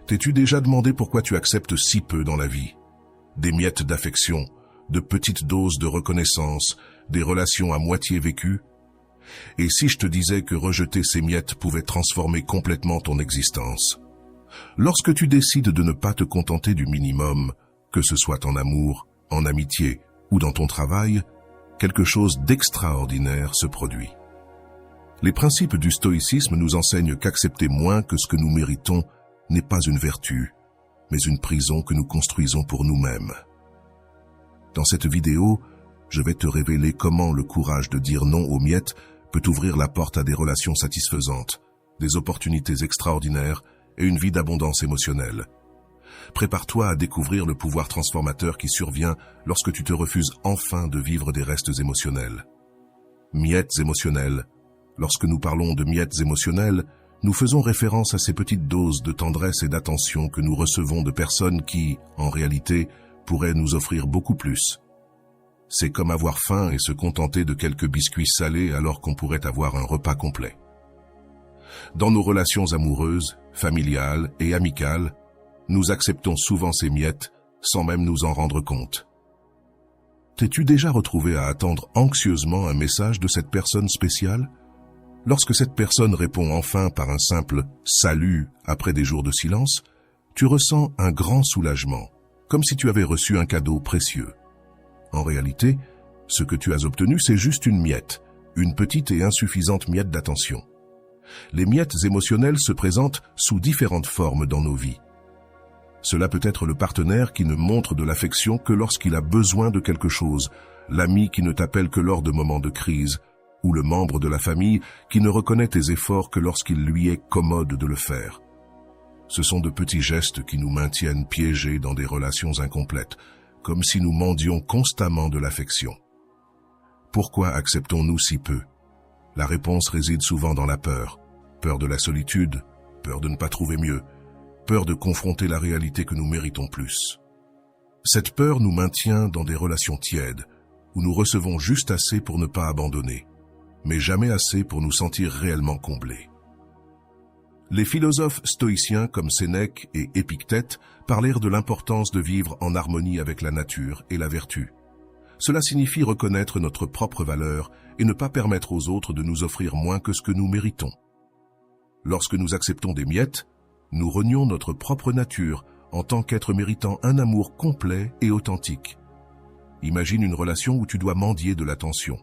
T'es-tu déjà demandé pourquoi tu acceptes si peu dans la vie? Des miettes d'affection, de petites doses de reconnaissance, des relations à moitié vécues? Et si je te disais que rejeter ces miettes pouvait transformer complètement ton existence? Lorsque tu décides de ne pas te contenter du minimum, que ce soit en amour, en amitié ou dans ton travail, quelque chose d'extraordinaire se produit. Les principes du stoïcisme nous enseignent qu'accepter moins que ce que nous méritons n'est pas une vertu, mais une prison que nous construisons pour nous-mêmes. Dans cette vidéo, je vais te révéler comment le courage de dire non aux miettes peut ouvrir la porte à des relations satisfaisantes, des opportunités extraordinaires et une vie d'abondance émotionnelle. Prépare-toi à découvrir le pouvoir transformateur qui survient lorsque tu te refuses enfin de vivre des restes émotionnels. Miettes émotionnelles. Lorsque nous parlons de miettes émotionnelles, nous faisons référence à ces petites doses de tendresse et d'attention que nous recevons de personnes qui, en réalité, pourraient nous offrir beaucoup plus. C'est comme avoir faim et se contenter de quelques biscuits salés alors qu'on pourrait avoir un repas complet. Dans nos relations amoureuses, familiales et amicales, nous acceptons souvent ces miettes sans même nous en rendre compte. T'es-tu déjà retrouvé à attendre anxieusement un message de cette personne spéciale? Lorsque cette personne répond enfin par un simple « salut » après des jours de silence, tu ressens un grand soulagement, comme si tu avais reçu un cadeau précieux. En réalité, ce que tu as obtenu, c'est juste une miette, une petite et insuffisante miette d'attention. Les miettes émotionnelles se présentent sous différentes formes dans nos vies. Cela peut être le partenaire qui ne montre de l'affection que lorsqu'il a besoin de quelque chose, l'ami qui ne t'appelle que lors de moments de crise, ou le membre de la famille qui ne reconnaît tes efforts que lorsqu'il lui est commode de le faire. Ce sont de petits gestes qui nous maintiennent piégés dans des relations incomplètes, comme si nous mendions constamment de l'affection. Pourquoi acceptons-nous si peu? La réponse réside souvent dans la peur. Peur de la solitude, peur de ne pas trouver mieux, peur de confronter la réalité que nous méritons plus. Cette peur nous maintient dans des relations tièdes, où nous recevons juste assez pour ne pas abandonner, mais jamais assez pour nous sentir réellement comblés. Les philosophes stoïciens comme Sénèque et Épictète parlèrent de l'importance de vivre en harmonie avec la nature et la vertu. Cela signifie reconnaître notre propre valeur et ne pas permettre aux autres de nous offrir moins que ce que nous méritons. Lorsque nous acceptons des miettes, nous renions notre propre nature en tant qu'être méritant un amour complet et authentique. Imagine une relation où tu dois mendier de l'attention.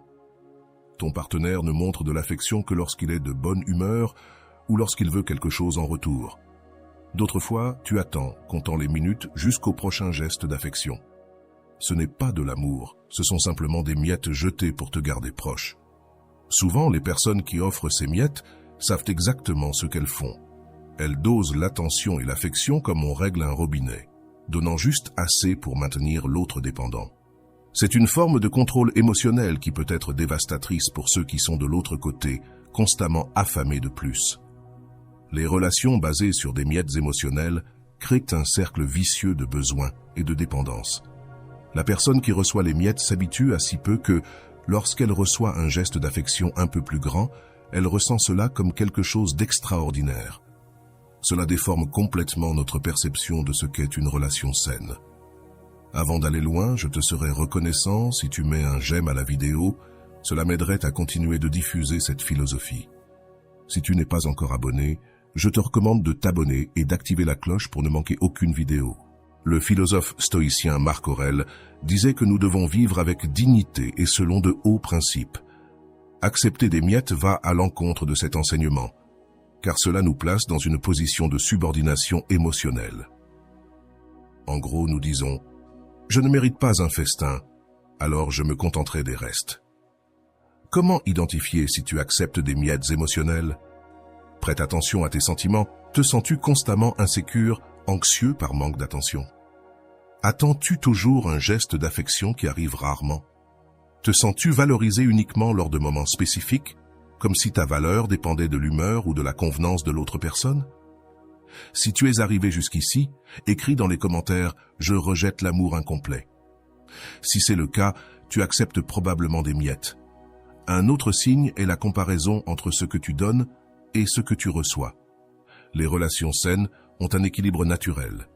Ton partenaire ne montre de l'affection que lorsqu'il est de bonne humeur ou lorsqu'il veut quelque chose en retour. D'autres fois, tu attends, comptant les minutes jusqu'au prochain geste d'affection. Ce n'est pas de l'amour, ce sont simplement des miettes jetées pour te garder proche. Souvent, les personnes qui offrent ces miettes savent exactement ce qu'elles font. Elles dosent l'attention et l'affection comme on règle un robinet, donnant juste assez pour maintenir l'autre dépendant. C'est une forme de contrôle émotionnel qui peut être dévastatrice pour ceux qui sont de l'autre côté, constamment affamés de plus. Les relations basées sur des miettes émotionnelles créent un cercle vicieux de besoins et de dépendance. La personne qui reçoit les miettes s'habitue à si peu que, lorsqu'elle reçoit un geste d'affection un peu plus grand, elle ressent cela comme quelque chose d'extraordinaire. Cela déforme complètement notre perception de ce qu'est une relation saine. Avant d'aller loin, je te serais reconnaissant si tu mets un j'aime à la vidéo, cela m'aiderait à continuer de diffuser cette philosophie. Si tu n'es pas encore abonné, je te recommande de t'abonner et d'activer la cloche pour ne manquer aucune vidéo. Le philosophe stoïcien Marc Aurèle disait que nous devons vivre avec dignité et selon de hauts principes. Accepter des miettes va à l'encontre de cet enseignement, car cela nous place dans une position de subordination émotionnelle. En gros, nous disons « Je ne mérite pas un festin, alors je me contenterai des restes ». Comment identifier si tu acceptes des miettes émotionnelles? Prête attention à tes sentiments. Te sens-tu constamment insécure, anxieux par manque d'attention? Attends-tu toujours un geste d'affection qui arrive rarement? Te sens-tu valorisé uniquement lors de moments spécifiques, comme si ta valeur dépendait de l'humeur ou de la convenance de l'autre personne? Si tu es arrivé jusqu'ici, écris dans les commentaires « Je rejette l'amour incomplet ». Si c'est le cas, tu acceptes probablement des miettes. Un autre signe est la comparaison entre ce que tu donnes et ce que tu reçois. Les relations saines ont un équilibre naturel.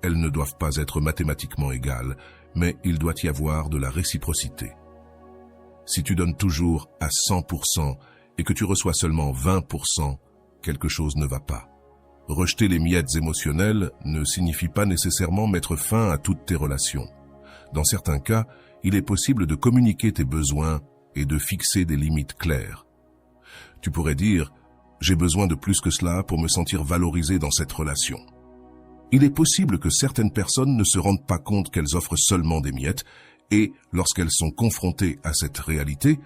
Elles ne doivent pas être mathématiquement égales, mais il doit y avoir de la réciprocité. Si tu donnes toujours à 100% et que tu reçois seulement 20%, quelque chose ne va pas. Rejeter les miettes émotionnelles ne signifie pas nécessairement mettre fin à toutes tes relations. Dans certains cas, il est possible de communiquer tes besoins et de fixer des limites claires. Tu pourrais dire « J'ai besoin de plus que cela pour me sentir valorisé dans cette relation ». Il est possible que certaines personnes ne se rendent pas compte qu'elles offrent seulement des miettes et, lorsqu'elles sont confrontées à cette réalité,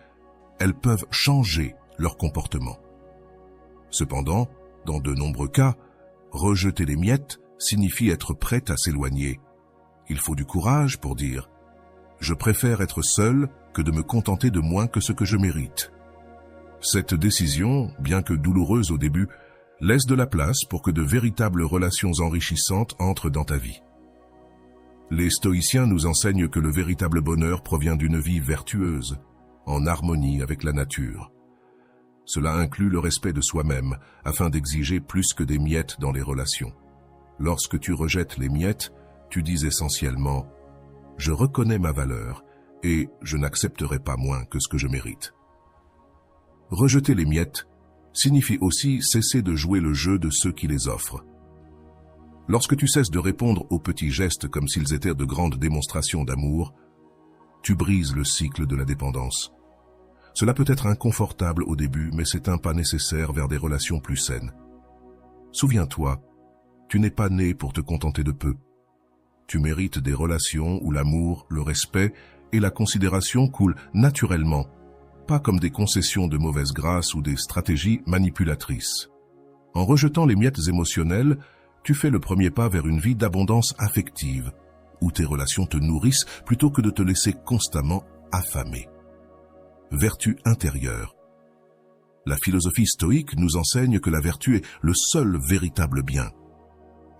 elles peuvent changer leur comportement. Cependant, dans de nombreux cas, rejeter les miettes signifie être prête à s'éloigner. Il faut du courage pour dire « Je préfère être seul que de me contenter de moins que ce que je mérite ». Cette décision, bien que douloureuse au début, laisse de la place pour que de véritables relations enrichissantes entrent dans ta vie. Les stoïciens nous enseignent que le véritable bonheur provient d'une vie vertueuse, en harmonie avec la nature. Cela inclut le respect de soi-même, afin d'exiger plus que des miettes dans les relations. Lorsque tu rejettes les miettes, tu dis essentiellement « Je reconnais ma valeur et je n'accepterai pas moins que ce que je mérite ». Rejeter les miettes signifie aussi cesser de jouer le jeu de ceux qui les offrent. Lorsque tu cesses de répondre aux petits gestes comme s'ils étaient de grandes démonstrations d'amour, tu brises le cycle de la dépendance. Cela peut être inconfortable au début, mais c'est un pas nécessaire vers des relations plus saines. Souviens-toi, tu n'es pas né pour te contenter de peu. Tu mérites des relations où l'amour, le respect et la considération coulent naturellement, pas comme des concessions de mauvaise grâce ou des stratégies manipulatrices. En rejetant les miettes émotionnelles, tu fais le premier pas vers une vie d'abondance affective, où tes relations te nourrissent plutôt que de te laisser constamment affamer. Vertu intérieure. La philosophie stoïque nous enseigne que la vertu est le seul véritable bien.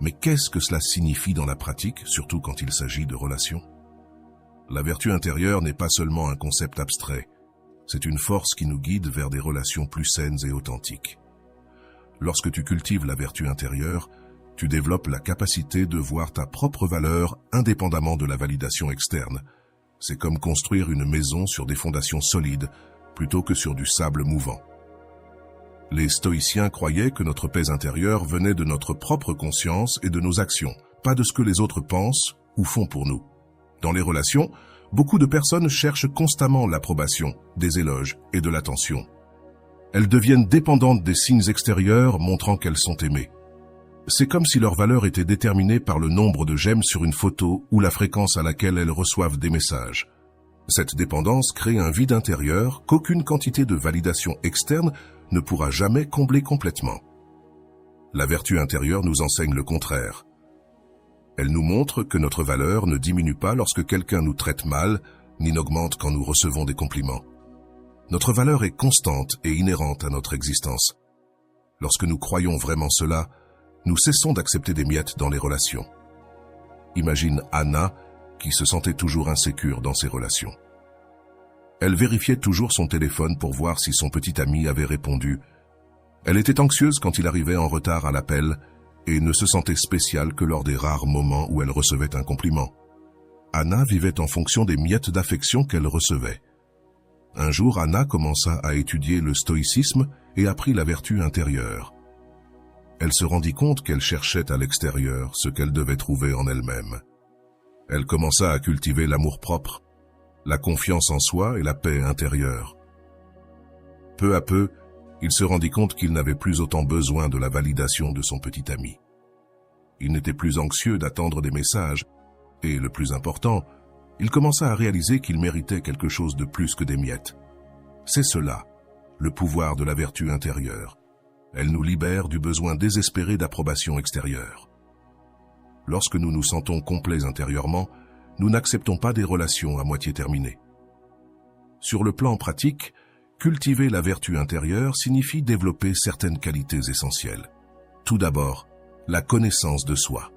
Mais qu'est-ce que cela signifie dans la pratique, surtout quand il s'agit de relations? La vertu intérieure n'est pas seulement un concept abstrait, c'est une force qui nous guide vers des relations plus saines et authentiques. Lorsque tu cultives la vertu intérieure, tu développes la capacité de voir ta propre valeur indépendamment de la validation externe. C'est comme construire une maison sur des fondations solides, plutôt que sur du sable mouvant. Les stoïciens croyaient que notre paix intérieure venait de notre propre conscience et de nos actions, pas de ce que les autres pensent ou font pour nous. Dans les relations, beaucoup de personnes cherchent constamment l'approbation, des éloges et de l'attention. Elles deviennent dépendantes des signes extérieurs montrant qu'elles sont aimées. C'est comme si leur valeur était déterminée par le nombre de j'aime sur une photo ou la fréquence à laquelle elles reçoivent des messages. Cette dépendance crée un vide intérieur qu'aucune quantité de validation externe ne pourra jamais combler complètement. La vertu intérieure nous enseigne le contraire. Elle nous montre que notre valeur ne diminue pas lorsque quelqu'un nous traite mal, ni n'augmente quand nous recevons des compliments. Notre valeur est constante et inhérente à notre existence. Lorsque nous croyons vraiment cela, nous cessons d'accepter des miettes dans les relations. Imagine Anna, qui se sentait toujours insécure dans ses relations. Elle vérifiait toujours son téléphone pour voir si son petit ami avait répondu. Elle était anxieuse quand il arrivait en retard à l'appel et ne se sentait spéciale que lors des rares moments où elle recevait un compliment. Anna vivait en fonction des miettes d'affection qu'elle recevait. Un jour, Anna commença à étudier le stoïcisme et apprit la vertu intérieure. Elle se rendit compte qu'elle cherchait à l'extérieur ce qu'elle devait trouver en elle-même. Elle commença à cultiver l'amour-propre, la confiance en soi et la paix intérieure. Peu à peu, il se rendit compte qu'il n'avait plus autant besoin de la validation de son petit ami. Il n'était plus anxieux d'attendre des messages, et le plus important, il commença à réaliser qu'il méritait quelque chose de plus que des miettes. C'est cela, le pouvoir de la vertu intérieure. Elle nous libère du besoin désespéré d'approbation extérieure. Lorsque nous nous sentons complets intérieurement, nous n'acceptons pas des relations à moitié terminées. Sur le plan pratique, cultiver la vertu intérieure signifie développer certaines qualités essentielles. Tout d'abord, la connaissance de soi.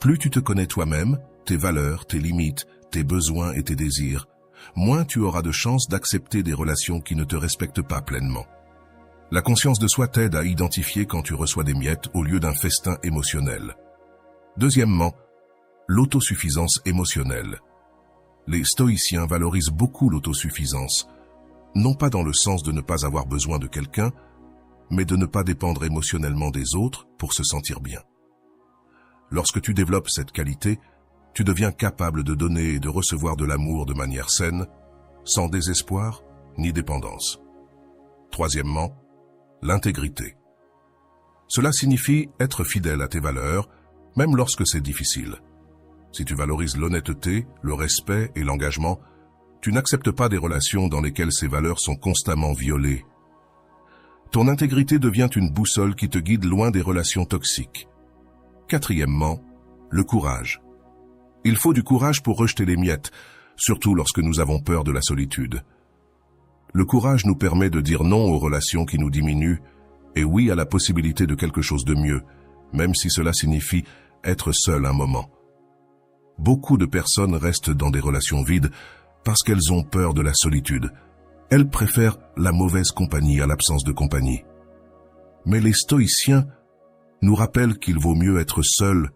Plus tu te connais toi-même, tes valeurs, tes limites, tes besoins et tes désirs, moins tu auras de chances d'accepter des relations qui ne te respectent pas pleinement. La conscience de soi t'aide à identifier quand tu reçois des miettes au lieu d'un festin émotionnel. Deuxièmement, l'autosuffisance émotionnelle. Les stoïciens valorisent beaucoup l'autosuffisance, non pas dans le sens de ne pas avoir besoin de quelqu'un, mais de ne pas dépendre émotionnellement des autres pour se sentir bien. Lorsque tu développes cette qualité, tu deviens capable de donner et de recevoir de l'amour de manière saine, sans désespoir ni dépendance. Troisièmement, l'intégrité. Cela signifie être fidèle à tes valeurs, même lorsque c'est difficile. Si tu valorises l'honnêteté, le respect et l'engagement, tu n'acceptes pas des relations dans lesquelles ces valeurs sont constamment violées. Ton intégrité devient une boussole qui te guide loin des relations toxiques. Quatrièmement, le courage. Il faut du courage pour rejeter les miettes, surtout lorsque nous avons peur de la solitude. Le courage nous permet de dire non aux relations qui nous diminuent et oui à la possibilité de quelque chose de mieux, même si cela signifie être seul un moment. Beaucoup de personnes restent dans des relations vides parce qu'elles ont peur de la solitude. Elles préfèrent la mauvaise compagnie à l'absence de compagnie. Mais les stoïciens nous rappellent qu'il vaut mieux être seul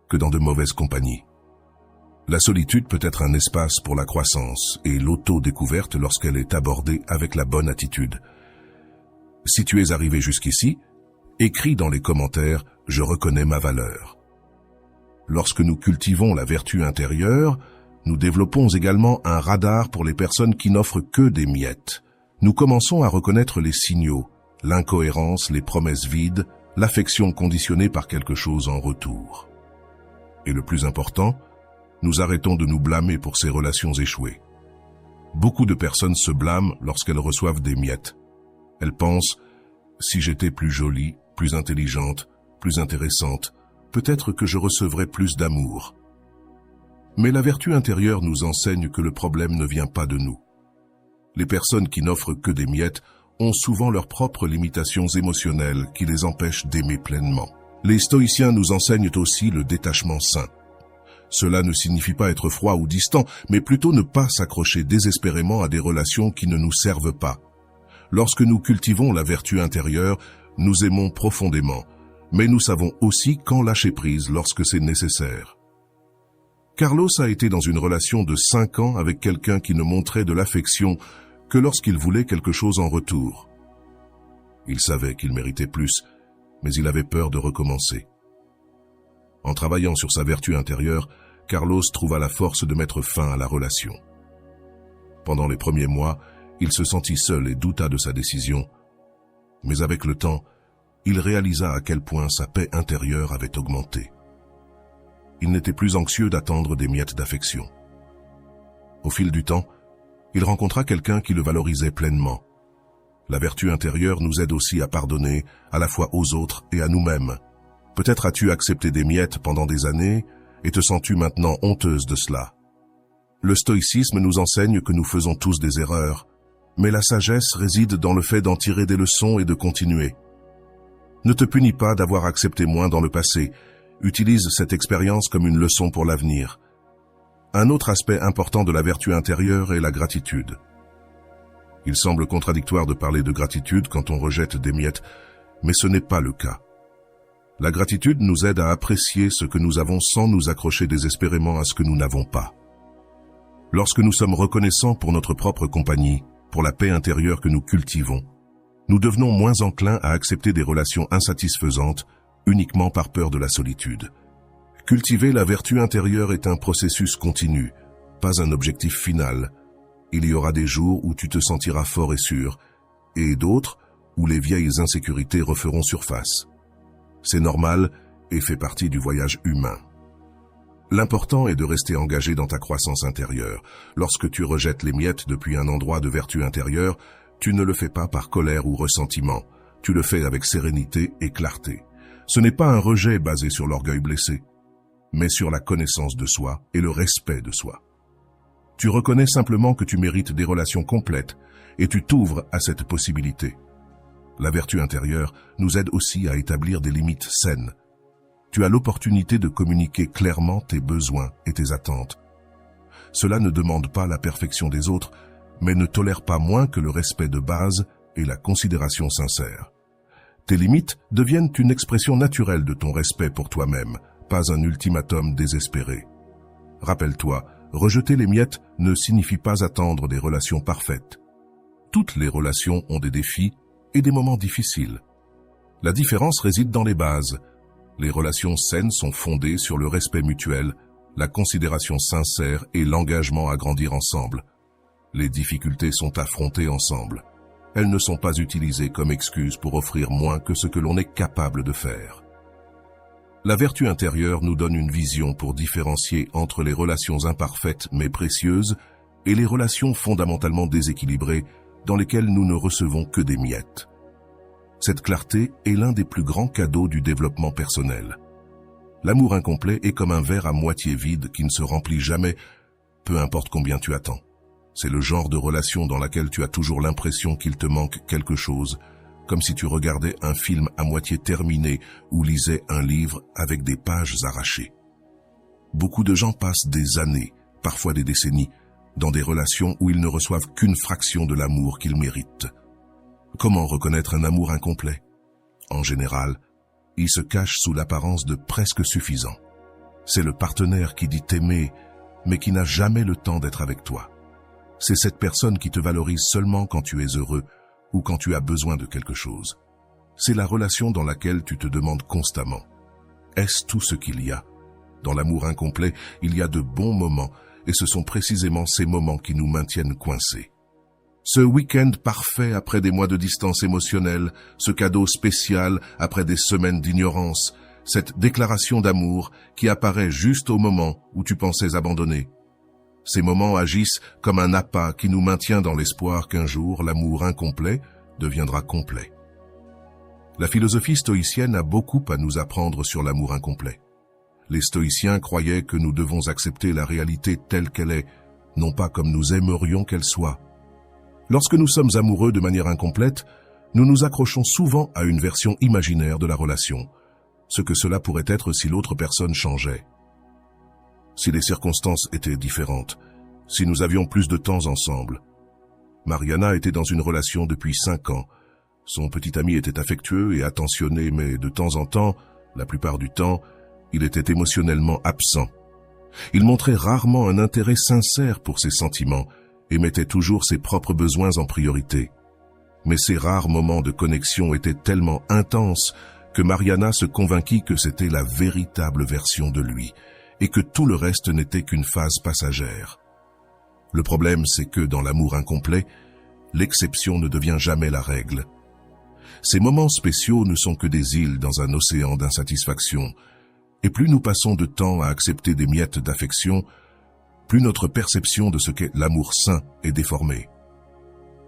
que dans de mauvaises compagnies. La solitude peut être un espace pour la croissance et l'auto-découverte lorsqu'elle est abordée avec la bonne attitude. Si tu es arrivé jusqu'ici, écris dans les commentaires « Je reconnais ma valeur ». Lorsque nous cultivons la vertu intérieure, nous développons également un radar pour les personnes qui n'offrent que des miettes. Nous commençons à reconnaître les signaux, l'incohérence, les promesses vides, l'affection conditionnée par quelque chose en retour. Et le plus important, nous arrêtons de nous blâmer pour ces relations échouées. Beaucoup de personnes se blâment lorsqu'elles reçoivent des miettes. Elles pensent « si j'étais plus jolie, plus intelligente, plus intéressante, peut-être que je recevrais plus d'amour ». Mais la vertu intérieure nous enseigne que le problème ne vient pas de nous. Les personnes qui n'offrent que des miettes ont souvent leurs propres limitations émotionnelles qui les empêchent d'aimer pleinement. Les stoïciens nous enseignent aussi le détachement sain. Cela ne signifie pas être froid ou distant, mais plutôt ne pas s'accrocher désespérément à des relations qui ne nous servent pas. Lorsque nous cultivons la vertu intérieure, nous aimons profondément, mais nous savons aussi quand lâcher prise lorsque c'est nécessaire. Carlos a été dans une relation de 5 ans avec quelqu'un qui ne montrait de l'affection que lorsqu'il voulait quelque chose en retour. Il savait qu'il méritait plus, mais il avait peur de recommencer. En travaillant sur sa vertu intérieure, Carlos trouva la force de mettre fin à la relation. Pendant les premiers mois, il se sentit seul et douta de sa décision. Mais avec le temps, il réalisa à quel point sa paix intérieure avait augmenté. Il n'était plus anxieux d'attendre des miettes d'affection. Au fil du temps, il rencontra quelqu'un qui le valorisait pleinement. La vertu intérieure nous aide aussi à pardonner, à la fois aux autres et à nous-mêmes. Peut-être as-tu accepté des miettes pendant des années et te sens-tu maintenant honteuse de cela. Le stoïcisme nous enseigne que nous faisons tous des erreurs, mais la sagesse réside dans le fait d'en tirer des leçons et de continuer. Ne te punis pas d'avoir accepté moins dans le passé, utilise cette expérience comme une leçon pour l'avenir. Un autre aspect important de la vertu intérieure est la gratitude. Il semble contradictoire de parler de gratitude quand on rejette des miettes, mais ce n'est pas le cas. La gratitude nous aide à apprécier ce que nous avons sans nous accrocher désespérément à ce que nous n'avons pas. Lorsque nous sommes reconnaissants pour notre propre compagnie, pour la paix intérieure que nous cultivons, nous devenons moins enclins à accepter des relations insatisfaisantes uniquement par peur de la solitude. Cultiver la vertu intérieure est un processus continu, pas un objectif final. Il y aura des jours où tu te sentiras fort et sûr, et d'autres où les vieilles insécurités referont surface. C'est normal et fait partie du voyage humain. L'important est de rester engagé dans ta croissance intérieure. Lorsque tu rejettes les miettes depuis un endroit de vertu intérieure, tu ne le fais pas par colère ou ressentiment. Tu le fais avec sérénité et clarté. Ce n'est pas un rejet basé sur l'orgueil blessé, mais sur la connaissance de soi et le respect de soi. Tu reconnais simplement que tu mérites des relations complètes et tu t'ouvres à cette possibilité. La vertu intérieure nous aide aussi à établir des limites saines. Tu as l'opportunité de communiquer clairement tes besoins et tes attentes. Cela ne demande pas la perfection des autres, mais ne tolère pas moins que le respect de base et la considération sincère. Tes limites deviennent une expression naturelle de ton respect pour toi-même, pas un ultimatum désespéré. Rappelle-toi, rejeter les miettes ne signifie pas attendre des relations parfaites. Toutes les relations ont des défis et des moments difficiles. La différence réside dans les bases. Les relations saines sont fondées sur le respect mutuel, la considération sincère et l'engagement à grandir ensemble. Les difficultés sont affrontées ensemble. Elles ne sont pas utilisées comme excuse pour offrir moins que ce que l'on est capable de faire. La vertu intérieure nous donne une vision pour différencier entre les relations imparfaites mais précieuses et les relations fondamentalement déséquilibrées dans lesquelles nous ne recevons que des miettes. Cette clarté est l'un des plus grands cadeaux du développement personnel. L'amour incomplet est comme un verre à moitié vide qui ne se remplit jamais, peu importe combien tu attends. C'est le genre de relation dans laquelle tu as toujours l'impression qu'il te manque quelque chose, comme si tu regardais un film à moitié terminé ou lisais un livre avec des pages arrachées. Beaucoup de gens passent des années, parfois des décennies, dans des relations où ils ne reçoivent qu'une fraction de l'amour qu'ils méritent. Comment reconnaître un amour incomplet? En général, il se cache sous l'apparence de presque suffisant. C'est le partenaire qui dit t'aimer, mais qui n'a jamais le temps d'être avec toi. C'est cette personne qui te valorise seulement quand tu es heureux ou quand tu as besoin de quelque chose. C'est la relation dans laquelle tu te demandes constamment: est-ce tout ce qu'il y a? Dans l'amour incomplet, il y a de bons moments, et ce sont précisément ces moments qui nous maintiennent coincés. Ce week-end parfait après des mois de distance émotionnelle, ce cadeau spécial après des semaines d'ignorance, cette déclaration d'amour qui apparaît juste au moment où tu pensais abandonner. Ces moments agissent comme un appât qui nous maintient dans l'espoir qu'un jour l'amour incomplet deviendra complet. La philosophie stoïcienne a beaucoup à nous apprendre sur l'amour incomplet. Les stoïciens croyaient que nous devons accepter la réalité telle qu'elle est, non pas comme nous aimerions qu'elle soit. Lorsque nous sommes amoureux de manière incomplète, nous nous accrochons souvent à une version imaginaire de la relation, ce que cela pourrait être si l'autre personne changeait. Si les circonstances étaient différentes, si nous avions plus de temps ensemble. Mariana était dans une relation depuis 5 ans. Son petit ami était affectueux et attentionné, mais de temps en temps, la plupart du temps, il était émotionnellement absent. Il montrait rarement un intérêt sincère pour ses sentiments et mettait toujours ses propres besoins en priorité. Mais ces rares moments de connexion étaient tellement intenses que Mariana se convainquit que c'était la véritable version de lui et que tout le reste n'était qu'une phase passagère. Le problème, c'est que dans l'amour incomplet, l'exception ne devient jamais la règle. Ces moments spéciaux ne sont que des îles dans un océan d'insatisfaction, et plus nous passons de temps à accepter des miettes d'affection, plus notre perception de ce qu'est l'amour sain est déformée.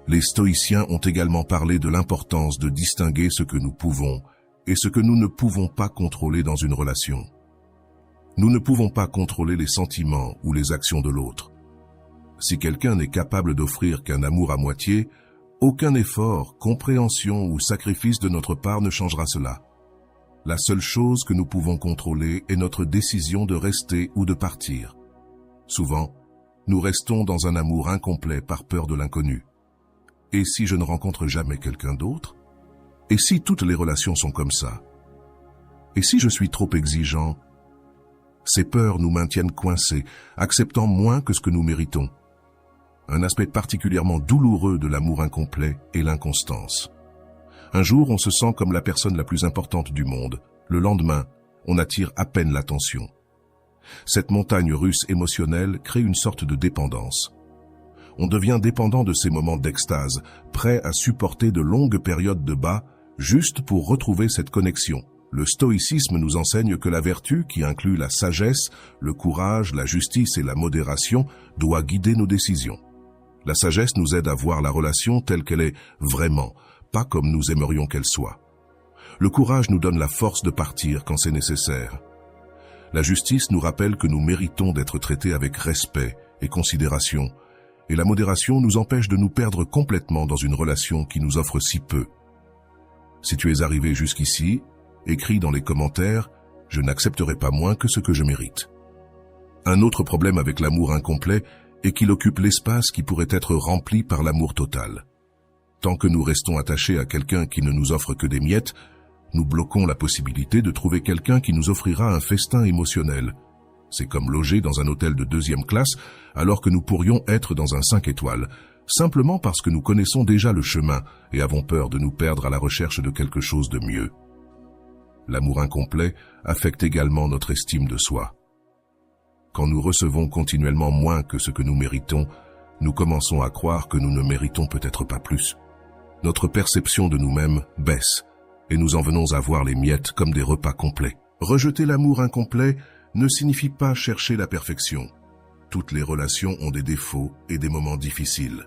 Les stoïciens ont également parlé de l'importance de distinguer ce que nous pouvons et ce que nous ne pouvons pas contrôler dans une relation. Nous ne pouvons pas contrôler les sentiments ou les actions de l'autre. Si quelqu'un n'est capable d'offrir qu'un amour à moitié, aucun effort, compréhension ou sacrifice de notre part ne changera cela. La seule chose que nous pouvons contrôler est notre décision de rester ou de partir. Souvent, nous restons dans un amour incomplet par peur de l'inconnu. Et si je ne rencontre jamais quelqu'un d'autre? Et si toutes les relations sont comme ça? Et si je suis trop exigeant? Ces peurs nous maintiennent coincés, acceptant moins que ce que nous méritons. Un aspect particulièrement douloureux de l'amour incomplet est l'inconstance. Un jour, on se sent comme la personne la plus importante du monde. Le lendemain, on attire à peine l'attention. Cette montagne russe émotionnelle crée une sorte de dépendance. On devient dépendant de ces moments d'extase, prêt à supporter de longues périodes de bas, juste pour retrouver cette connexion. Le stoïcisme nous enseigne que la vertu, qui inclut la sagesse, le courage, la justice et la modération, doit guider nos décisions. La sagesse nous aide à voir la relation telle qu'elle est vraiment, pas comme nous aimerions qu'elle soit. Le courage nous donne la force de partir quand c'est nécessaire. La justice nous rappelle que nous méritons d'être traités avec respect et considération, et la modération nous empêche de nous perdre complètement dans une relation qui nous offre si peu. Si tu es arrivé jusqu'ici, écris dans les commentaires « Je n'accepterai pas moins que ce que je mérite ». Un autre problème avec l'amour incomplet est qu'il occupe l'espace qui pourrait être rempli par l'amour total. Tant que nous restons attachés à quelqu'un qui ne nous offre que des miettes, nous bloquons la possibilité de trouver quelqu'un qui nous offrira un festin émotionnel. C'est comme loger dans un hôtel de 2e classe alors que nous pourrions être dans un 5 étoiles, simplement parce que nous connaissons déjà le chemin et avons peur de nous perdre à la recherche de quelque chose de mieux. L'amour incomplet affecte également notre estime de soi. Quand nous recevons continuellement moins que ce que nous méritons, nous commençons à croire que nous ne méritons peut-être pas plus. Notre perception de nous-mêmes baisse et nous en venons à voir les miettes comme des repas complets. Rejeter l'amour incomplet ne signifie pas chercher la perfection. Toutes les relations ont des défauts et des moments difficiles.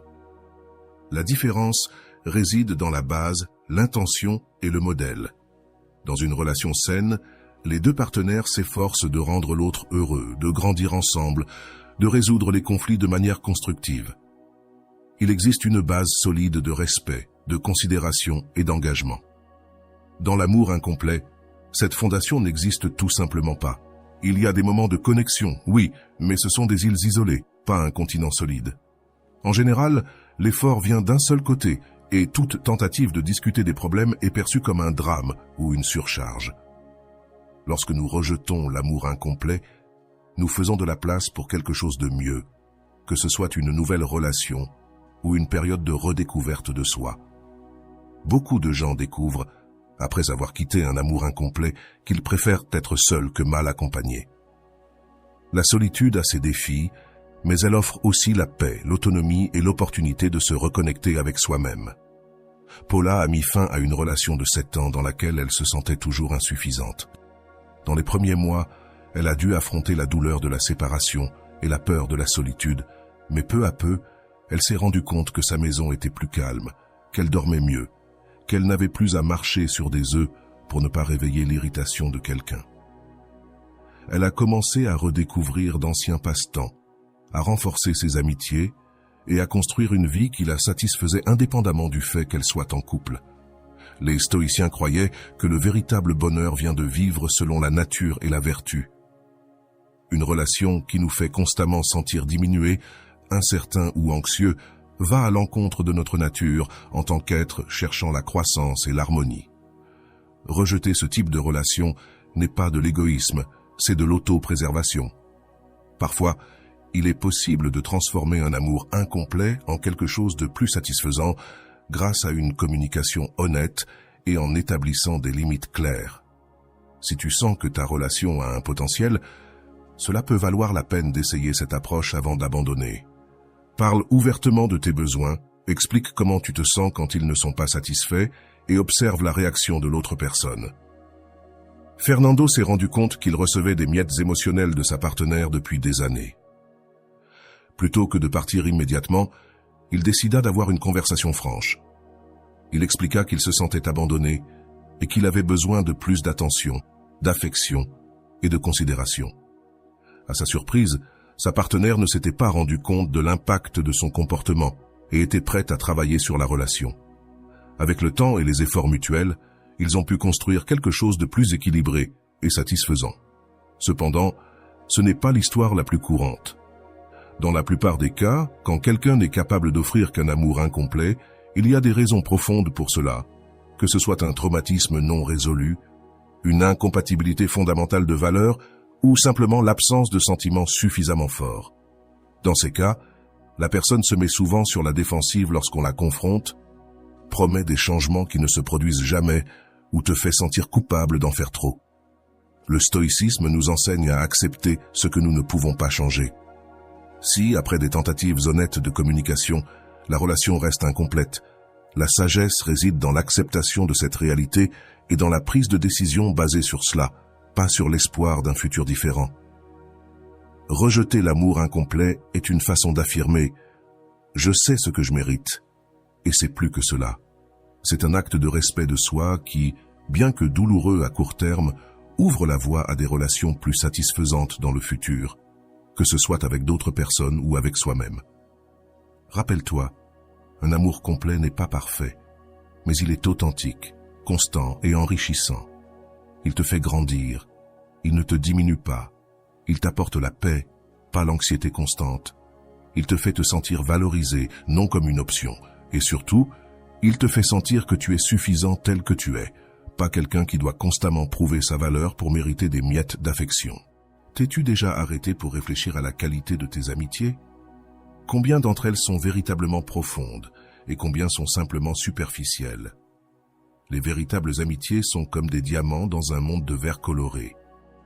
La différence réside dans la base, l'intention et le modèle. Dans une relation saine, les deux partenaires s'efforcent de rendre l'autre heureux, de grandir ensemble, de résoudre les conflits de manière constructive. Il existe une base solide de respect, de considération et d'engagement. Dans l'amour incomplet, cette fondation n'existe tout simplement pas. Il y a des moments de connexion, oui, mais ce sont des îles isolées, pas un continent solide. En général, l'effort vient d'un seul côté, et toute tentative de discuter des problèmes est perçue comme un drame ou une surcharge. Lorsque nous rejetons l'amour incomplet, nous faisons de la place pour quelque chose de mieux, que ce soit une nouvelle relation ou une période de redécouverte de soi. Beaucoup de gens découvrent, après avoir quitté un amour incomplet, qu'ils préfèrent être seuls que mal accompagnés. La solitude a ses défis, mais elle offre aussi la paix, l'autonomie et l'opportunité de se reconnecter avec soi-même. Paula a mis fin à une relation de 7 ans dans laquelle elle se sentait toujours insuffisante. Dans les premiers mois, elle a dû affronter la douleur de la séparation et la peur de la solitude, mais peu à peu, elle s'est rendue compte que sa maison était plus calme, qu'elle dormait mieux, qu'elle n'avait plus à marcher sur des œufs pour ne pas réveiller l'irritation de quelqu'un. Elle a commencé à redécouvrir d'anciens passe-temps, à renforcer ses amitiés et à construire une vie qui la satisfaisait indépendamment du fait qu'elle soit en couple. Les stoïciens croyaient que le véritable bonheur vient de vivre selon la nature et la vertu. Une relation qui nous fait constamment sentir diminués, incertains ou anxieux, va à l'encontre de notre nature en tant qu'être cherchant la croissance et l'harmonie. Rejeter ce type de relation n'est pas de l'égoïsme, c'est de l'autopréservation. Parfois, il est possible de transformer un amour incomplet en quelque chose de plus satisfaisant grâce à une communication honnête et en établissant des limites claires. Si tu sens que ta relation a un potentiel, cela peut valoir la peine d'essayer cette approche avant d'abandonner. Parle ouvertement de tes besoins, explique comment tu te sens quand ils ne sont pas satisfaits et observe la réaction de l'autre personne. Fernando s'est rendu compte qu'il recevait des miettes émotionnelles de sa partenaire depuis des années. Plutôt que de partir immédiatement, il décida d'avoir une conversation franche. Il expliqua qu'il se sentait abandonné et qu'il avait besoin de plus d'attention, d'affection et de considération. À sa surprise, sa partenaire ne s'était pas rendu compte de l'impact de son comportement et était prête à travailler sur la relation. Avec le temps et les efforts mutuels, ils ont pu construire quelque chose de plus équilibré et satisfaisant. Cependant, ce n'est pas l'histoire la plus courante. Dans la plupart des cas, quand quelqu'un n'est capable d'offrir qu'un amour incomplet, il y a des raisons profondes pour cela, que ce soit un traumatisme non résolu, une incompatibilité fondamentale de valeurs ou simplement l'absence de sentiments suffisamment forts. Dans ces cas, la personne se met souvent sur la défensive lorsqu'on la confronte, promet des changements qui ne se produisent jamais ou te fait sentir coupable d'en faire trop. Le stoïcisme nous enseigne à accepter ce que nous ne pouvons pas changer. Si, après des tentatives honnêtes de communication, la relation reste incomplète, la sagesse réside dans l'acceptation de cette réalité et dans la prise de décision basée sur cela, pas sur l'espoir d'un futur différent. Rejeter l'amour incomplet est une façon d'affirmer « je sais ce que je mérite ». Et c'est plus que cela. C'est un acte de respect de soi qui, bien que douloureux à court terme, ouvre la voie à des relations plus satisfaisantes dans le futur, que ce soit avec d'autres personnes ou avec soi-même. Rappelle-toi, un amour complet n'est pas parfait, mais il est authentique, constant et enrichissant. Il te fait grandir, il ne te diminue pas, il t'apporte la paix, pas l'anxiété constante. Il te fait te sentir valorisé, non comme une option, et surtout, Il te fait sentir que tu es suffisant tel que tu es, pas quelqu'un qui doit constamment prouver sa valeur pour mériter des miettes d'affection. T'es-tu déjà arrêté pour réfléchir à la qualité de tes amitiés? Combien d'entre elles sont véritablement profondes et combien sont simplement superficielles? Les véritables amitiés sont comme des diamants dans un monde de verre coloré,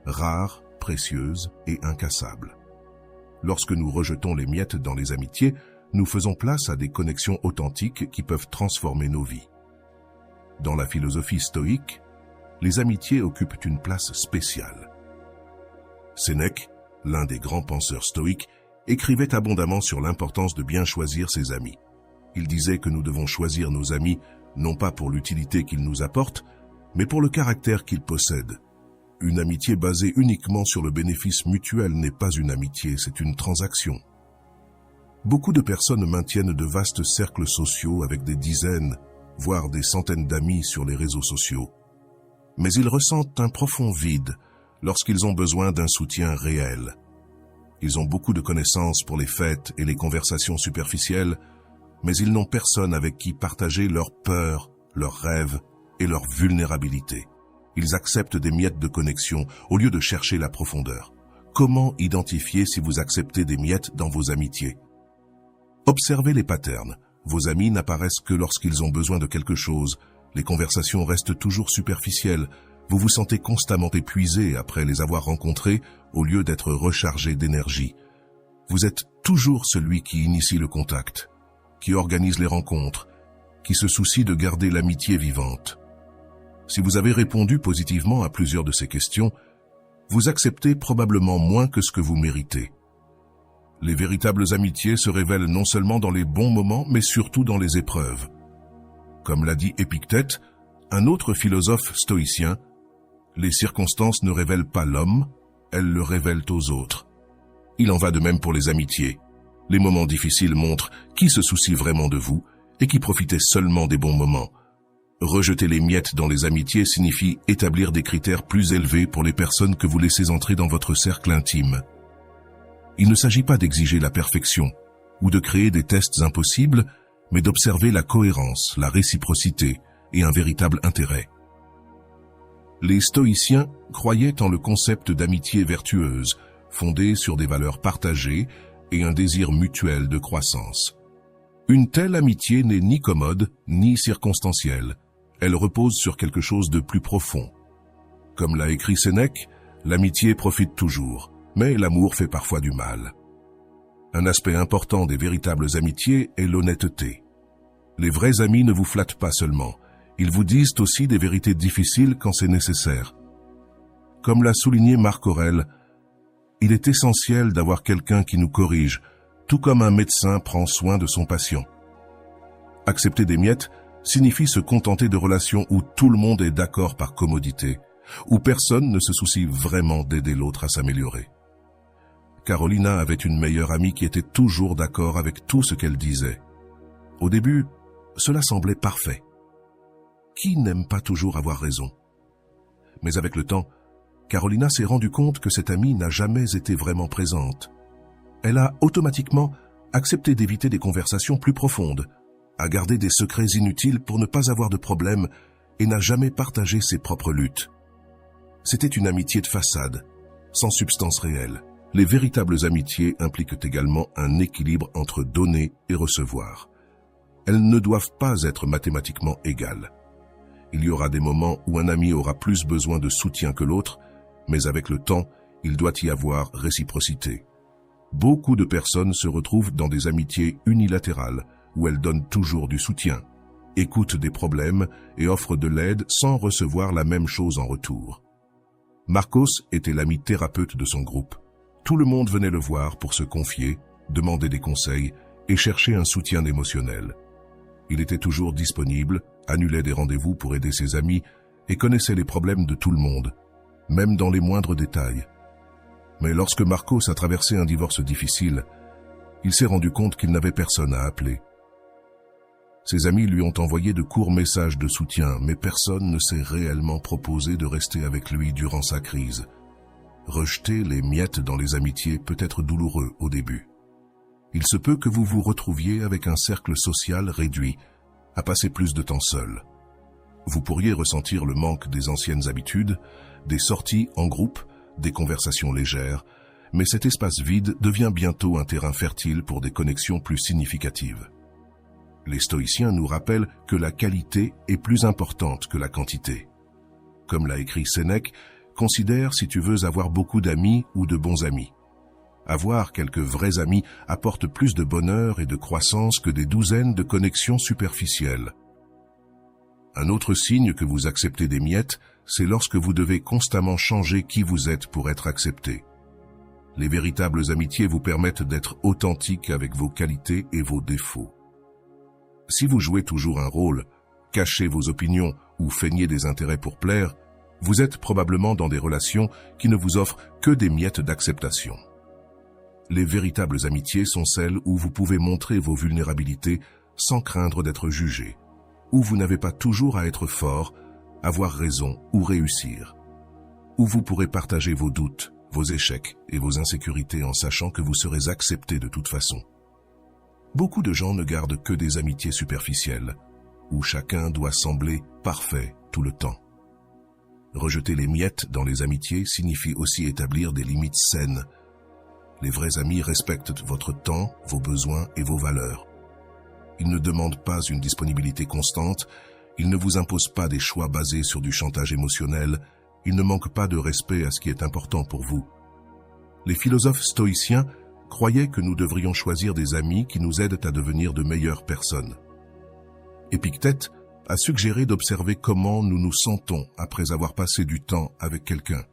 rares, précieuses et incassables. Lorsque nous rejetons les miettes dans les amitiés, nous faisons place à des connexions authentiques qui peuvent transformer nos vies. Dans la philosophie stoïque, les amitiés occupent une place spéciale. Sénèque, l'un des grands penseurs stoïques, écrivait abondamment sur l'importance de bien choisir ses amis. Il disait que nous devons choisir nos amis non pas pour l'utilité qu'ils nous apportent, mais pour le caractère qu'ils possèdent. Une amitié basée uniquement sur le bénéfice mutuel n'est pas une amitié, c'est une transaction. Beaucoup de personnes maintiennent de vastes cercles sociaux avec des dizaines, voire des centaines d'amis sur les réseaux sociaux. Mais ils ressentent un profond vide lorsqu'ils ont besoin d'un soutien réel. Ils ont beaucoup de connaissances pour les fêtes et les conversations superficielles, mais ils n'ont personne avec qui partager leurs peurs, leurs rêves et leur vulnérabilité. Ils acceptent des miettes de connexion au lieu de chercher la profondeur. Comment identifier si vous acceptez des miettes dans vos amitiés? Observez les patterns. Vos amis n'apparaissent que lorsqu'ils ont besoin de quelque chose. Les conversations restent toujours superficielles. Vous vous sentez constamment épuisé après les avoir rencontrés au lieu d'être rechargé d'énergie. Vous êtes toujours celui qui initie le contact, qui organise les rencontres, qui se soucie de garder l'amitié vivante. Si vous avez répondu positivement à plusieurs de ces questions, vous acceptez probablement moins que ce que vous méritez. Les véritables amitiés se révèlent non seulement dans les bons moments, mais surtout dans les épreuves. Comme l'a dit Épictète, un autre philosophe stoïcien, les circonstances ne révèlent pas l'homme, elles le révèlent aux autres. Il en va de même pour les amitiés. Les moments difficiles montrent qui se soucie vraiment de vous et qui profitait seulement des bons moments. Rejeter les miettes dans les amitiés signifie établir des critères plus élevés pour les personnes que vous laissez entrer dans votre cercle intime. Il ne s'agit pas d'exiger la perfection ou de créer des tests impossibles, mais d'observer la cohérence, la réciprocité et un véritable intérêt. Les stoïciens croyaient en le concept d'amitié vertueuse, fondée sur des valeurs partagées et un désir mutuel de croissance. Une telle amitié n'est ni commode, ni circonstancielle. Elle repose sur quelque chose de plus profond. Comme l'a écrit Sénèque, l'amitié profite toujours, mais l'amour fait parfois du mal. Un aspect important des véritables amitiés est l'honnêteté. Les vrais amis ne vous flattent pas seulement, ils vous disent aussi des vérités difficiles quand c'est nécessaire. Comme l'a souligné Marc Aurèle, il est essentiel d'avoir quelqu'un qui nous corrige, tout comme un médecin prend soin de son patient. Accepter des miettes signifie se contenter de relations où tout le monde est d'accord par commodité, où personne ne se soucie vraiment d'aider l'autre à s'améliorer. Carolina avait une meilleure amie qui était toujours d'accord avec tout ce qu'elle disait. Au début, cela semblait parfait. Qui n'aime pas toujours avoir raison? Mais avec le temps, Carolina s'est rendue compte que cette amie n'a jamais été vraiment présente. Elle a automatiquement accepté d'éviter des conversations plus profondes, a gardé des secrets inutiles pour ne pas avoir de problème et n'a jamais partagé ses propres luttes. C'était une amitié de façade, sans substance réelle. Les véritables amitiés impliquent également un équilibre entre donner et recevoir. Elles ne doivent pas être mathématiquement égales. Il y aura des moments où un ami aura plus besoin de soutien que l'autre, mais avec le temps, il doit y avoir réciprocité. Beaucoup de personnes se retrouvent dans des amitiés unilatérales, où elles donnent toujours du soutien, écoutent des problèmes et offrent de l'aide sans recevoir la même chose en retour. Marcos était l'ami thérapeute de son groupe. Tout le monde venait le voir pour se confier, demander des conseils et chercher un soutien émotionnel. Il était toujours disponible, annulait des rendez-vous pour aider ses amis et connaissait les problèmes de tout le monde, même dans les moindres détails. Mais lorsque Marcos a traversé un divorce difficile, il s'est rendu compte qu'il n'avait personne à appeler. Ses amis lui ont envoyé de courts messages de soutien, mais personne ne s'est réellement proposé de rester avec lui durant sa crise. Rejeter les miettes dans les amitiés peut être douloureux au début. Il se peut que vous vous retrouviez avec un cercle social réduit, à passer plus de temps seul. Vous pourriez ressentir le manque des anciennes habitudes, des sorties en groupe, des conversations légères, mais cet espace vide devient bientôt un terrain fertile pour des connexions plus significatives. Les stoïciens nous rappellent que la qualité est plus importante que la quantité. Comme l'a écrit Sénèque, considère si tu veux avoir beaucoup d'amis ou de bons amis. Avoir quelques vrais amis apporte plus de bonheur et de croissance que des douzaines de connexions superficielles. Un autre signe que vous acceptez des miettes, c'est lorsque vous devez constamment changer qui vous êtes pour être accepté. Les véritables amitiés vous permettent d'être authentique avec vos qualités et vos défauts. Si vous jouez toujours un rôle, cachez vos opinions ou feignez des intérêts pour plaire, vous êtes probablement dans des relations qui ne vous offrent que des miettes d'acceptation. Les véritables amitiés sont celles où vous pouvez montrer vos vulnérabilités sans craindre d'être jugé, où vous n'avez pas toujours à être fort, avoir raison ou réussir, où vous pourrez partager vos doutes, vos échecs et vos insécurités en sachant que vous serez accepté de toute façon. Beaucoup de gens ne gardent que des amitiés superficielles, où chacun doit sembler parfait tout le temps. Rejeter les miettes dans les amitiés signifie aussi établir des limites saines. Les vrais amis respectent votre temps, vos besoins et vos valeurs. Ils ne demandent pas une disponibilité constante, ils ne vous imposent pas des choix basés sur du chantage émotionnel, ils ne manquent pas de respect à ce qui est important pour vous. Les philosophes stoïciens croyaient que nous devrions choisir des amis qui nous aident à devenir de meilleures personnes. Épictète a suggéré d'observer comment nous nous sentons après avoir passé du temps avec quelqu'un.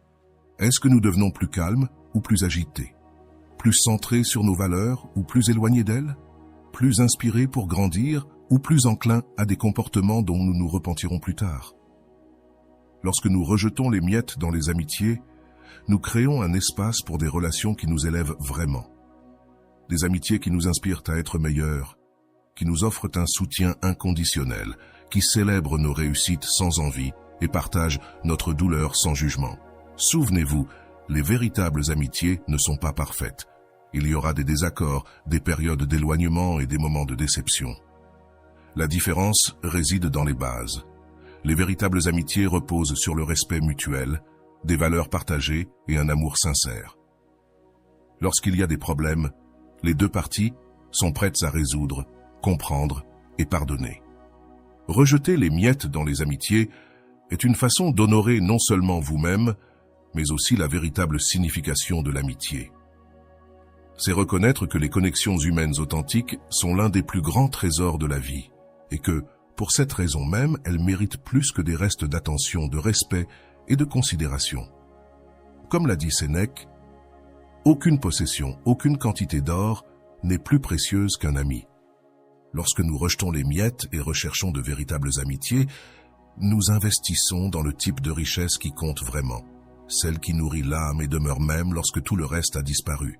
Est-ce que nous devenons plus calmes ou plus agités? Plus centrés sur nos valeurs ou plus éloignés d'elles? Plus inspirés pour grandir ou plus enclins à des comportements dont nous nous repentirons plus tard? Lorsque nous rejetons les miettes dans les amitiés, nous créons un espace pour des relations qui nous élèvent vraiment. Des amitiés qui nous inspirent à être meilleurs, qui nous offrent un soutien inconditionnel, qui célèbrent nos réussites sans envie et partagent notre douleur sans jugement. Souvenez-vous, les véritables amitiés ne sont pas parfaites. Il y aura des désaccords, des périodes d'éloignement et des moments de déception. La différence réside dans les bases. Les véritables amitiés reposent sur le respect mutuel, des valeurs partagées et un amour sincère. Lorsqu'il y a des problèmes, les deux parties sont prêtes à résoudre, comprendre et pardonner. Rejeter les miettes dans les amitiés est une façon d'honorer non seulement vous-même, mais aussi la véritable signification de l'amitié. C'est reconnaître que les connexions humaines authentiques sont l'un des plus grands trésors de la vie, et que, pour cette raison même, elles méritent plus que des restes d'attention, de respect et de considération. Comme l'a dit Sénèque, aucune possession, aucune quantité d'or n'est plus précieuse qu'un ami. Lorsque nous rejetons les miettes et recherchons de véritables amitiés, nous investissons dans le type de richesse qui compte vraiment, celle qui nourrit l'âme et demeure même lorsque tout le reste a disparu.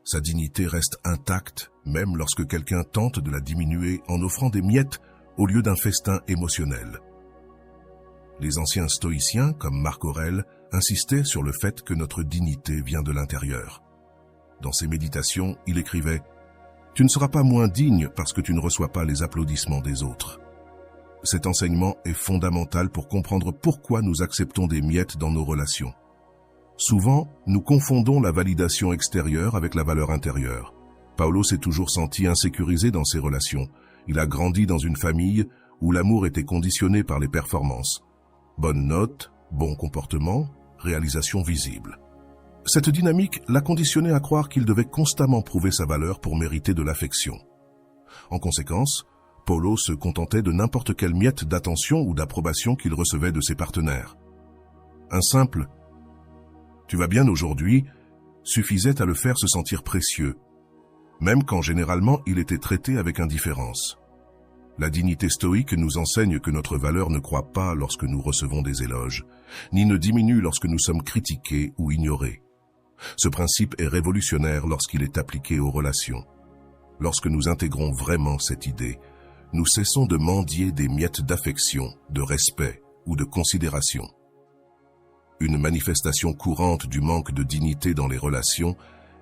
Sa dignité reste intacte, même lorsque quelqu'un tente de la diminuer en offrant des miettes au lieu d'un festin émotionnel. Les anciens stoïciens, comme Marc Aurèle, insistaient sur le fait que notre dignité vient de l'intérieur. Dans ses méditations, il écrivait « Tu ne seras pas moins digne parce que tu ne reçois pas les applaudissements des autres ». Cet enseignement est fondamental pour comprendre pourquoi nous acceptons des miettes dans nos relations. Souvent, nous confondons la validation extérieure avec la valeur intérieure. Paolo s'est toujours senti insécurisé dans ses relations. Il a grandi dans une famille où l'amour était conditionné par les performances. Bonnes notes, bon comportement, réalisation visible. Cette dynamique l'a conditionné à croire qu'il devait constamment prouver sa valeur pour mériter de l'affection. En conséquence, Paolo se contentait de n'importe quelle miette d'attention ou d'approbation qu'il recevait de ses partenaires. Un simple « Tu vas bien aujourd'hui » suffisait à le faire se sentir précieux, même quand généralement il était traité avec indifférence. La dignité stoïque nous enseigne que notre valeur ne croît pas lorsque nous recevons des éloges, ni ne diminue lorsque nous sommes critiqués ou ignorés. Ce principe est révolutionnaire lorsqu'il est appliqué aux relations. Lorsque nous intégrons vraiment cette idée, nous cessons de mendier des miettes d'affection, de respect ou de considération. Une manifestation courante du manque de dignité dans les relations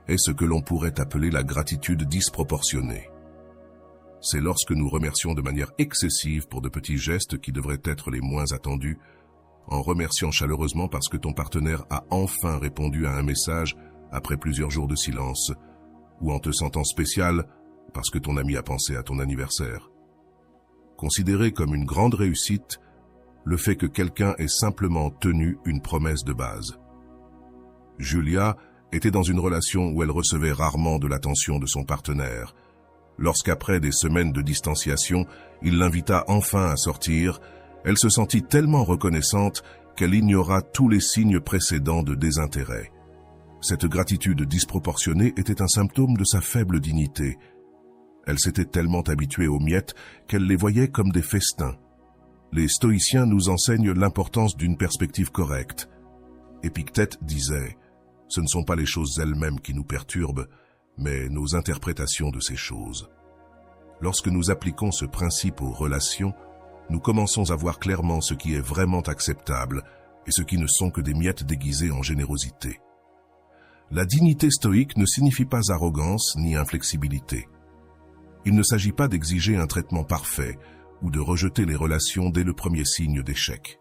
est ce que l'on pourrait appeler la gratitude disproportionnée. C'est lorsque nous remercions de manière excessive pour de petits gestes qui devraient être les moins attendus, en remerciant chaleureusement parce que ton partenaire a enfin répondu à un message après plusieurs jours de silence, ou en te sentant spécial parce que ton ami a pensé à ton anniversaire. Considérez comme une grande réussite le fait que quelqu'un ait simplement tenu une promesse de base. Julia était dans une relation où elle recevait rarement de l'attention de son partenaire. Lorsqu'après des semaines de distanciation, il l'invita enfin à sortir, elle se sentit tellement reconnaissante qu'elle ignora tous les signes précédents de désintérêt. Cette gratitude disproportionnée était un symptôme de sa faible dignité. Elle s'était tellement habituée aux miettes qu'elle les voyait comme des festins. Les stoïciens nous enseignent l'importance d'une perspective correcte. Épictète disait « Ce ne sont pas les choses elles-mêmes qui nous perturbent, mais nos interprétations de ces choses. » Lorsque nous appliquons ce principe aux relations, nous commençons à voir clairement ce qui est vraiment acceptable et ce qui ne sont que des miettes déguisées en générosité. La dignité stoïque ne signifie pas arrogance ni inflexibilité. Il ne s'agit pas d'exiger un traitement parfait ou de rejeter les relations dès le premier signe d'échec.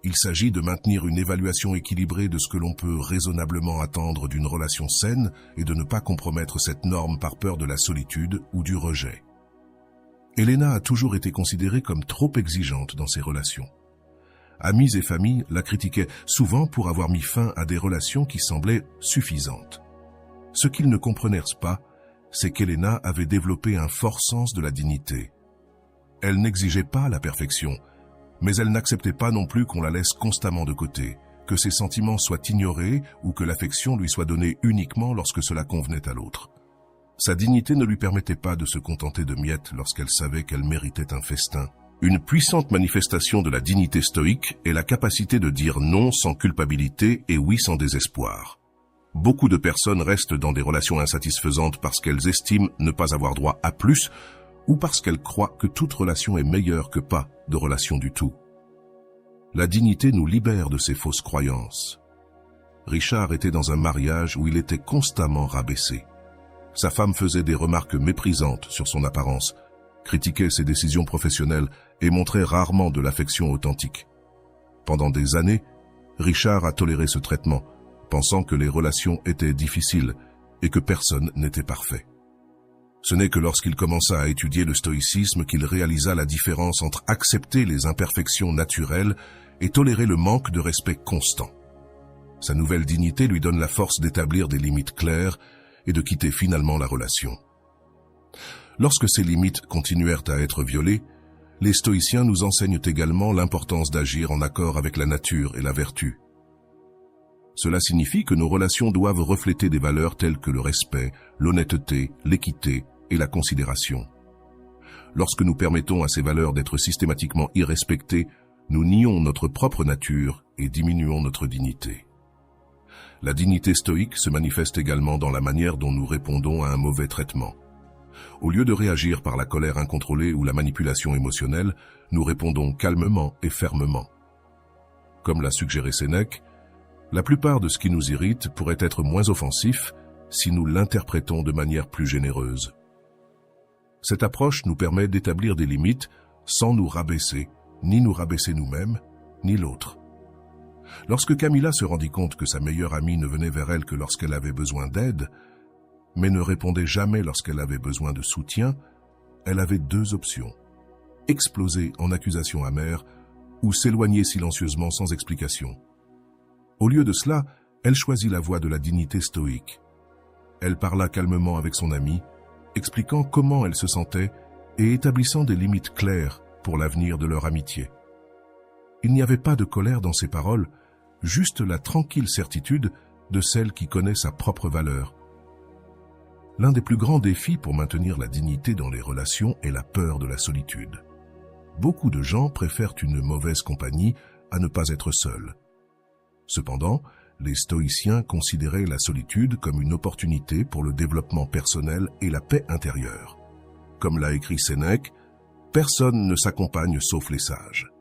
Il s'agit de maintenir une évaluation équilibrée de ce que l'on peut raisonnablement attendre d'une relation saine et de ne pas compromettre cette norme par peur de la solitude ou du rejet. Helena a toujours été considérée comme trop exigeante dans ses relations. Amis et familles la critiquaient souvent pour avoir mis fin à des relations qui semblaient suffisantes. Ce qu'ils ne comprenaient pas, c'est qu'Helena avait développé un fort sens de la dignité. Elle n'exigeait pas la perfection, mais elle n'acceptait pas non plus qu'on la laisse constamment de côté, que ses sentiments soient ignorés ou que l'affection lui soit donnée uniquement lorsque cela convenait à l'autre. Sa dignité ne lui permettait pas de se contenter de miettes lorsqu'elle savait qu'elle méritait un festin. Une puissante manifestation de la dignité stoïque est la capacité de dire non sans culpabilité et oui sans désespoir. Beaucoup de personnes restent dans des relations insatisfaisantes parce qu'elles estiment ne pas avoir droit à plus ou parce qu'elles croient que toute relation est meilleure que pas de relation du tout. La dignité nous libère de ces fausses croyances. Richard était dans un mariage où il était constamment rabaissé. Sa femme faisait des remarques méprisantes sur son apparence, critiquait ses décisions professionnelles et montrait rarement de l'affection authentique. Pendant des années, Richard a toléré ce traitement, pensant que les relations étaient difficiles et que personne n'était parfait. Ce n'est que lorsqu'il commença à étudier le stoïcisme qu'il réalisa la différence entre accepter les imperfections naturelles et tolérer le manque de respect constant. Sa nouvelle dignité lui donne la force d'établir des limites claires et de quitter finalement la relation. Lorsque ces limites continuèrent à être violées, les stoïciens nous enseignent également l'importance d'agir en accord avec la nature et la vertu. Cela signifie que nos relations doivent refléter des valeurs telles que le respect, l'honnêteté, l'équité et la considération. Lorsque nous permettons à ces valeurs d'être systématiquement irrespectées, nous nions notre propre nature et diminuons notre dignité. La dignité stoïque se manifeste également dans la manière dont nous répondons à un mauvais traitement. Au lieu de réagir par la colère incontrôlée ou la manipulation émotionnelle, nous répondons calmement et fermement. Comme l'a suggéré Sénèque, la plupart de ce qui nous irrite pourrait être moins offensif si nous l'interprétons de manière plus généreuse. Cette approche nous permet d'établir des limites sans nous rabaisser, ni nous rabaisser nous-mêmes, ni l'autre. Lorsque Camilla se rendit compte que sa meilleure amie ne venait vers elle que lorsqu'elle avait besoin d'aide, mais ne répondait jamais lorsqu'elle avait besoin de soutien, elle avait deux options: exploser en accusations amères ou s'éloigner silencieusement sans explication. Au lieu de cela, elle choisit la voie de la dignité stoïque. Elle parla calmement avec son amie, expliquant comment elle se sentait et établissant des limites claires pour l'avenir de leur amitié. Il n'y avait pas de colère dans ses paroles, juste la tranquille certitude de celle qui connaît sa propre valeur. L'un des plus grands défis pour maintenir la dignité dans les relations est la peur de la solitude. Beaucoup de gens préfèrent une mauvaise compagnie à ne pas être seuls. Cependant, les stoïciens considéraient la solitude comme une opportunité pour le développement personnel et la paix intérieure. Comme l'a écrit Sénèque, « Personne ne s'accompagne sauf les sages ».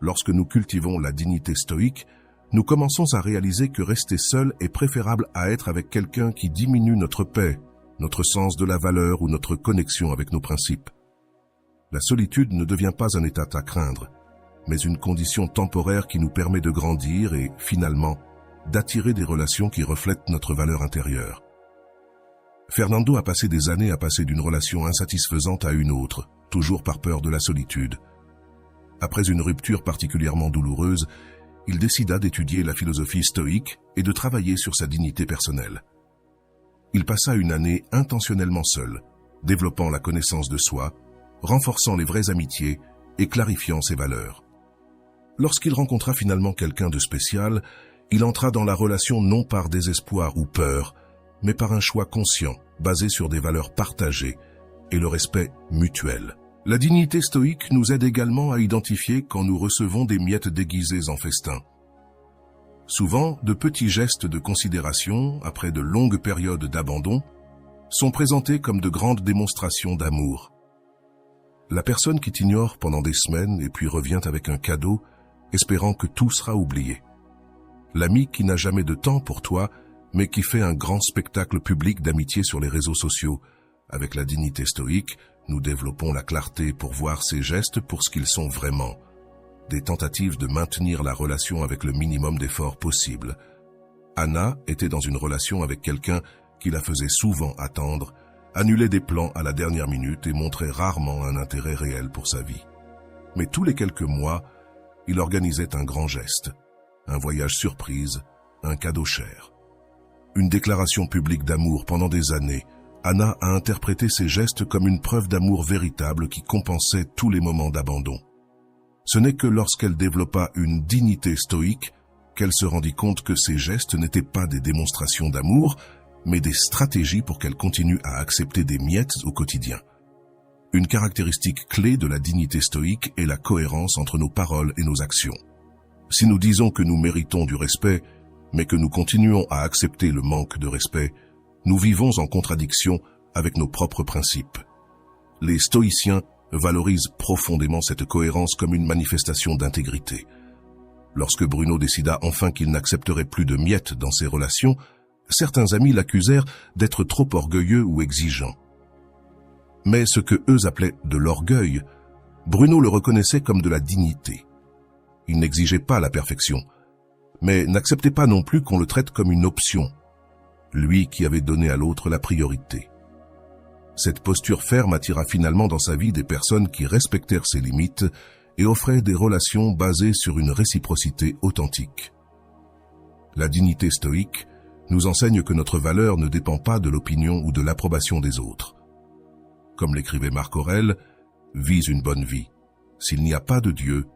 Lorsque nous cultivons la dignité stoïque, nous commençons à réaliser que rester seul est préférable à être avec quelqu'un qui diminue notre paix notre sens de la valeur ou notre connexion avec nos principes. La solitude ne devient pas un état à craindre, mais une condition temporaire qui nous permet de grandir et, finalement, d'attirer des relations qui reflètent notre valeur intérieure. Fernando a passé des années à passer d'une relation insatisfaisante à une autre, toujours par peur de la solitude. Après une rupture particulièrement douloureuse, il décida d'étudier la philosophie stoïque et de travailler sur sa dignité personnelle. Il passa une année intentionnellement seul, développant la connaissance de soi, renforçant les vraies amitiés et clarifiant ses valeurs. Lorsqu'il rencontra finalement quelqu'un de spécial, il entra dans la relation non par désespoir ou peur, mais par un choix conscient, basé sur des valeurs partagées et le respect mutuel. La dignité stoïque nous aide également à identifier quand nous recevons des miettes déguisées en festin. Souvent, de petits gestes de considération, après de longues périodes d'abandon, sont présentés comme de grandes démonstrations d'amour. La personne qui t'ignore pendant des semaines et puis revient avec un cadeau, espérant que tout sera oublié. L'ami qui n'a jamais de temps pour toi, mais qui fait un grand spectacle public d'amitié sur les réseaux sociaux. Avec la dignité stoïque, nous développons la clarté pour voir ces gestes pour ce qu'ils sont vraiment. Des tentatives de maintenir la relation avec le minimum d'efforts possible. Anna était dans une relation avec quelqu'un qui la faisait souvent attendre, annulait des plans à la dernière minute et montrait rarement un intérêt réel pour sa vie. Mais tous les quelques mois, il organisait un grand geste, un voyage surprise, un cadeau cher. Une déclaration publique d'amour pendant des années, Anna a interprété ces gestes comme une preuve d'amour véritable qui compensait tous les moments d'abandon. Ce n'est que lorsqu'elle développa une dignité stoïque qu'elle se rendit compte que ces gestes n'étaient pas des démonstrations d'amour, mais des stratégies pour qu'elle continue à accepter des miettes au quotidien. Une caractéristique clé de la dignité stoïque est la cohérence entre nos paroles et nos actions. Si nous disons que nous méritons du respect, mais que nous continuons à accepter le manque de respect, nous vivons en contradiction avec nos propres principes. Les stoïciens valorisent profondément cette cohérence comme une manifestation d'intégrité. Lorsque Bruno décida enfin qu'il n'accepterait plus de miettes dans ses relations, certains amis l'accusèrent d'être trop orgueilleux ou exigeant. Mais ce que eux appelaient de l'orgueil, Bruno le reconnaissait comme de la dignité. Il n'exigeait pas la perfection, mais n'acceptait pas non plus qu'on le traite comme une option, lui qui avait donné à l'autre la priorité. Cette posture ferme attira finalement dans sa vie des personnes qui respectèrent ses limites et offraient des relations basées sur une réciprocité authentique. La dignité stoïque nous enseigne que notre valeur ne dépend pas de l'opinion ou de l'approbation des autres. Comme l'écrivait Marc Aurèle, « Vis une bonne vie. S'il n'y a pas de Dieu,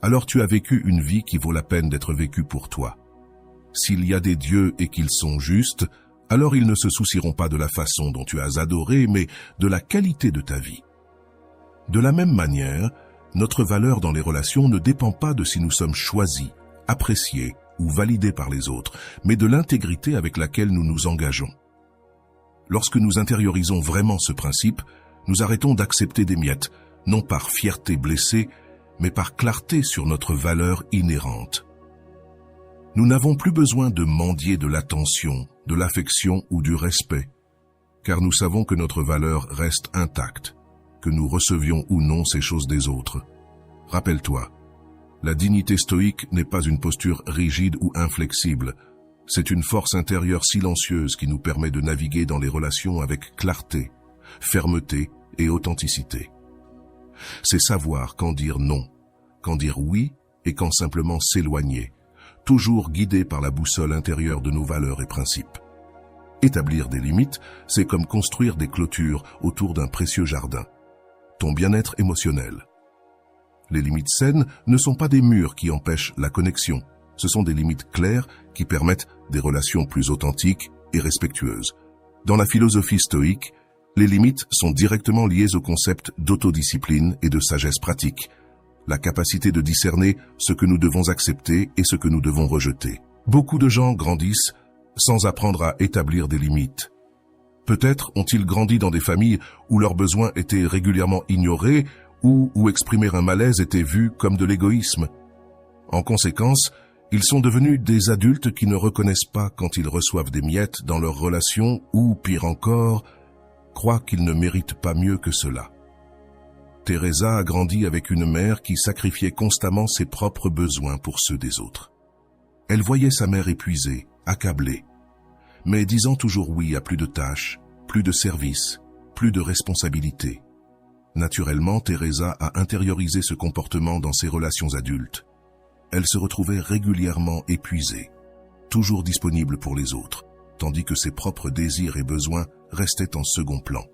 alors tu as vécu une vie qui vaut la peine d'être vécue pour toi. S'il y a des dieux et qu'ils sont justes, alors ils ne se soucieront pas de la façon dont tu as adoré, mais de la qualité de ta vie. » De la même manière, notre valeur dans les relations ne dépend pas de si nous sommes choisis, appréciés ou validés par les autres, mais de l'intégrité avec laquelle nous nous engageons. Lorsque nous intériorisons vraiment ce principe, nous arrêtons d'accepter des miettes, non par fierté blessée, mais par clarté sur notre valeur inhérente. Nous n'avons plus besoin de mendier de l'attention, de l'affection ou du respect, car nous savons que notre valeur reste intacte, que nous recevions ou non ces choses des autres. Rappelle-toi, la dignité stoïque n'est pas une posture rigide ou inflexible, c'est une force intérieure silencieuse qui nous permet de naviguer dans les relations avec clarté, fermeté et authenticité. C'est savoir quand dire non, quand dire oui et quand simplement s'éloigner, toujours guidé par la boussole intérieure de nos valeurs et principes. Établir des limites, c'est comme construire des clôtures autour d'un précieux jardin. Ton bien-être émotionnel. Les limites saines ne sont pas des murs qui empêchent la connexion, ce sont des limites claires qui permettent des relations plus authentiques et respectueuses. Dans la philosophie stoïque, les limites sont directement liées au concept d'autodiscipline et de sagesse pratique, la capacité de discerner ce que nous devons accepter et ce que nous devons rejeter. Beaucoup de gens grandissent sans apprendre à établir des limites. Peut-être ont-ils grandi dans des familles où leurs besoins étaient régulièrement ignorés ou où exprimer un malaise était vu comme de l'égoïsme. En conséquence, ils sont devenus des adultes qui ne reconnaissent pas quand ils reçoivent des miettes dans leurs relations ou, pire encore, croit qu'il ne mérite pas mieux que cela. Teresa a grandi avec une mère qui sacrifiait constamment ses propres besoins pour ceux des autres. Elle voyait sa mère épuisée, accablée, mais disant toujours oui à plus de tâches, plus de services, plus de responsabilités. Naturellement, Teresa a intériorisé ce comportement dans ses relations adultes. Elle se retrouvait régulièrement épuisée, toujours disponible pour les autres, tandis que ses propres désirs et besoins restaient en second plan.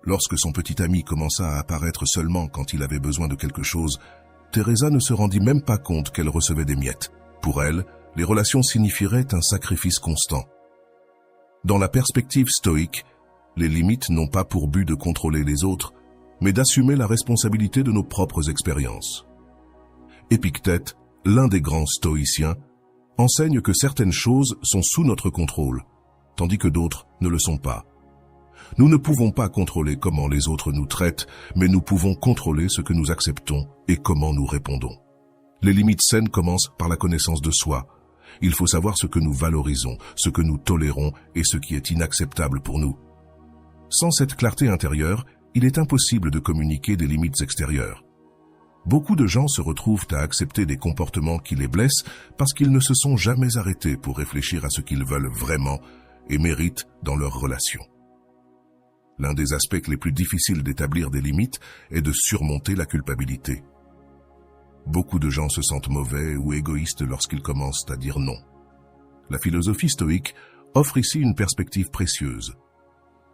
Lorsque son petit ami commença à apparaître seulement quand il avait besoin de quelque chose, Teresa ne se rendit même pas compte qu'elle recevait des miettes. Pour elle, les relations signifieraient un sacrifice constant. Dans la perspective stoïque, les limites n'ont pas pour but de contrôler les autres, mais d'assumer la responsabilité de nos propres expériences. Épictète, l'un des grands stoïciens, enseigne que certaines choses sont sous notre contrôle, tandis que d'autres ne le sont pas. Nous ne pouvons pas contrôler comment les autres nous traitent, mais nous pouvons contrôler ce que nous acceptons et comment nous répondons. Les limites saines commencent par la connaissance de soi. Il faut savoir ce que nous valorisons, ce que nous tolérons et ce qui est inacceptable pour nous. Sans cette clarté intérieure, il est impossible de communiquer des limites extérieures. Beaucoup de gens se retrouvent à accepter des comportements qui les blessent parce qu'ils ne se sont jamais arrêtés pour réfléchir à ce qu'ils veulent vraiment et méritent dans leurs relations. L'un des aspects les plus difficiles d'établir des limites est de surmonter la culpabilité. Beaucoup de gens se sentent mauvais ou égoïstes lorsqu'ils commencent à dire non. La philosophie stoïque offre ici une perspective précieuse.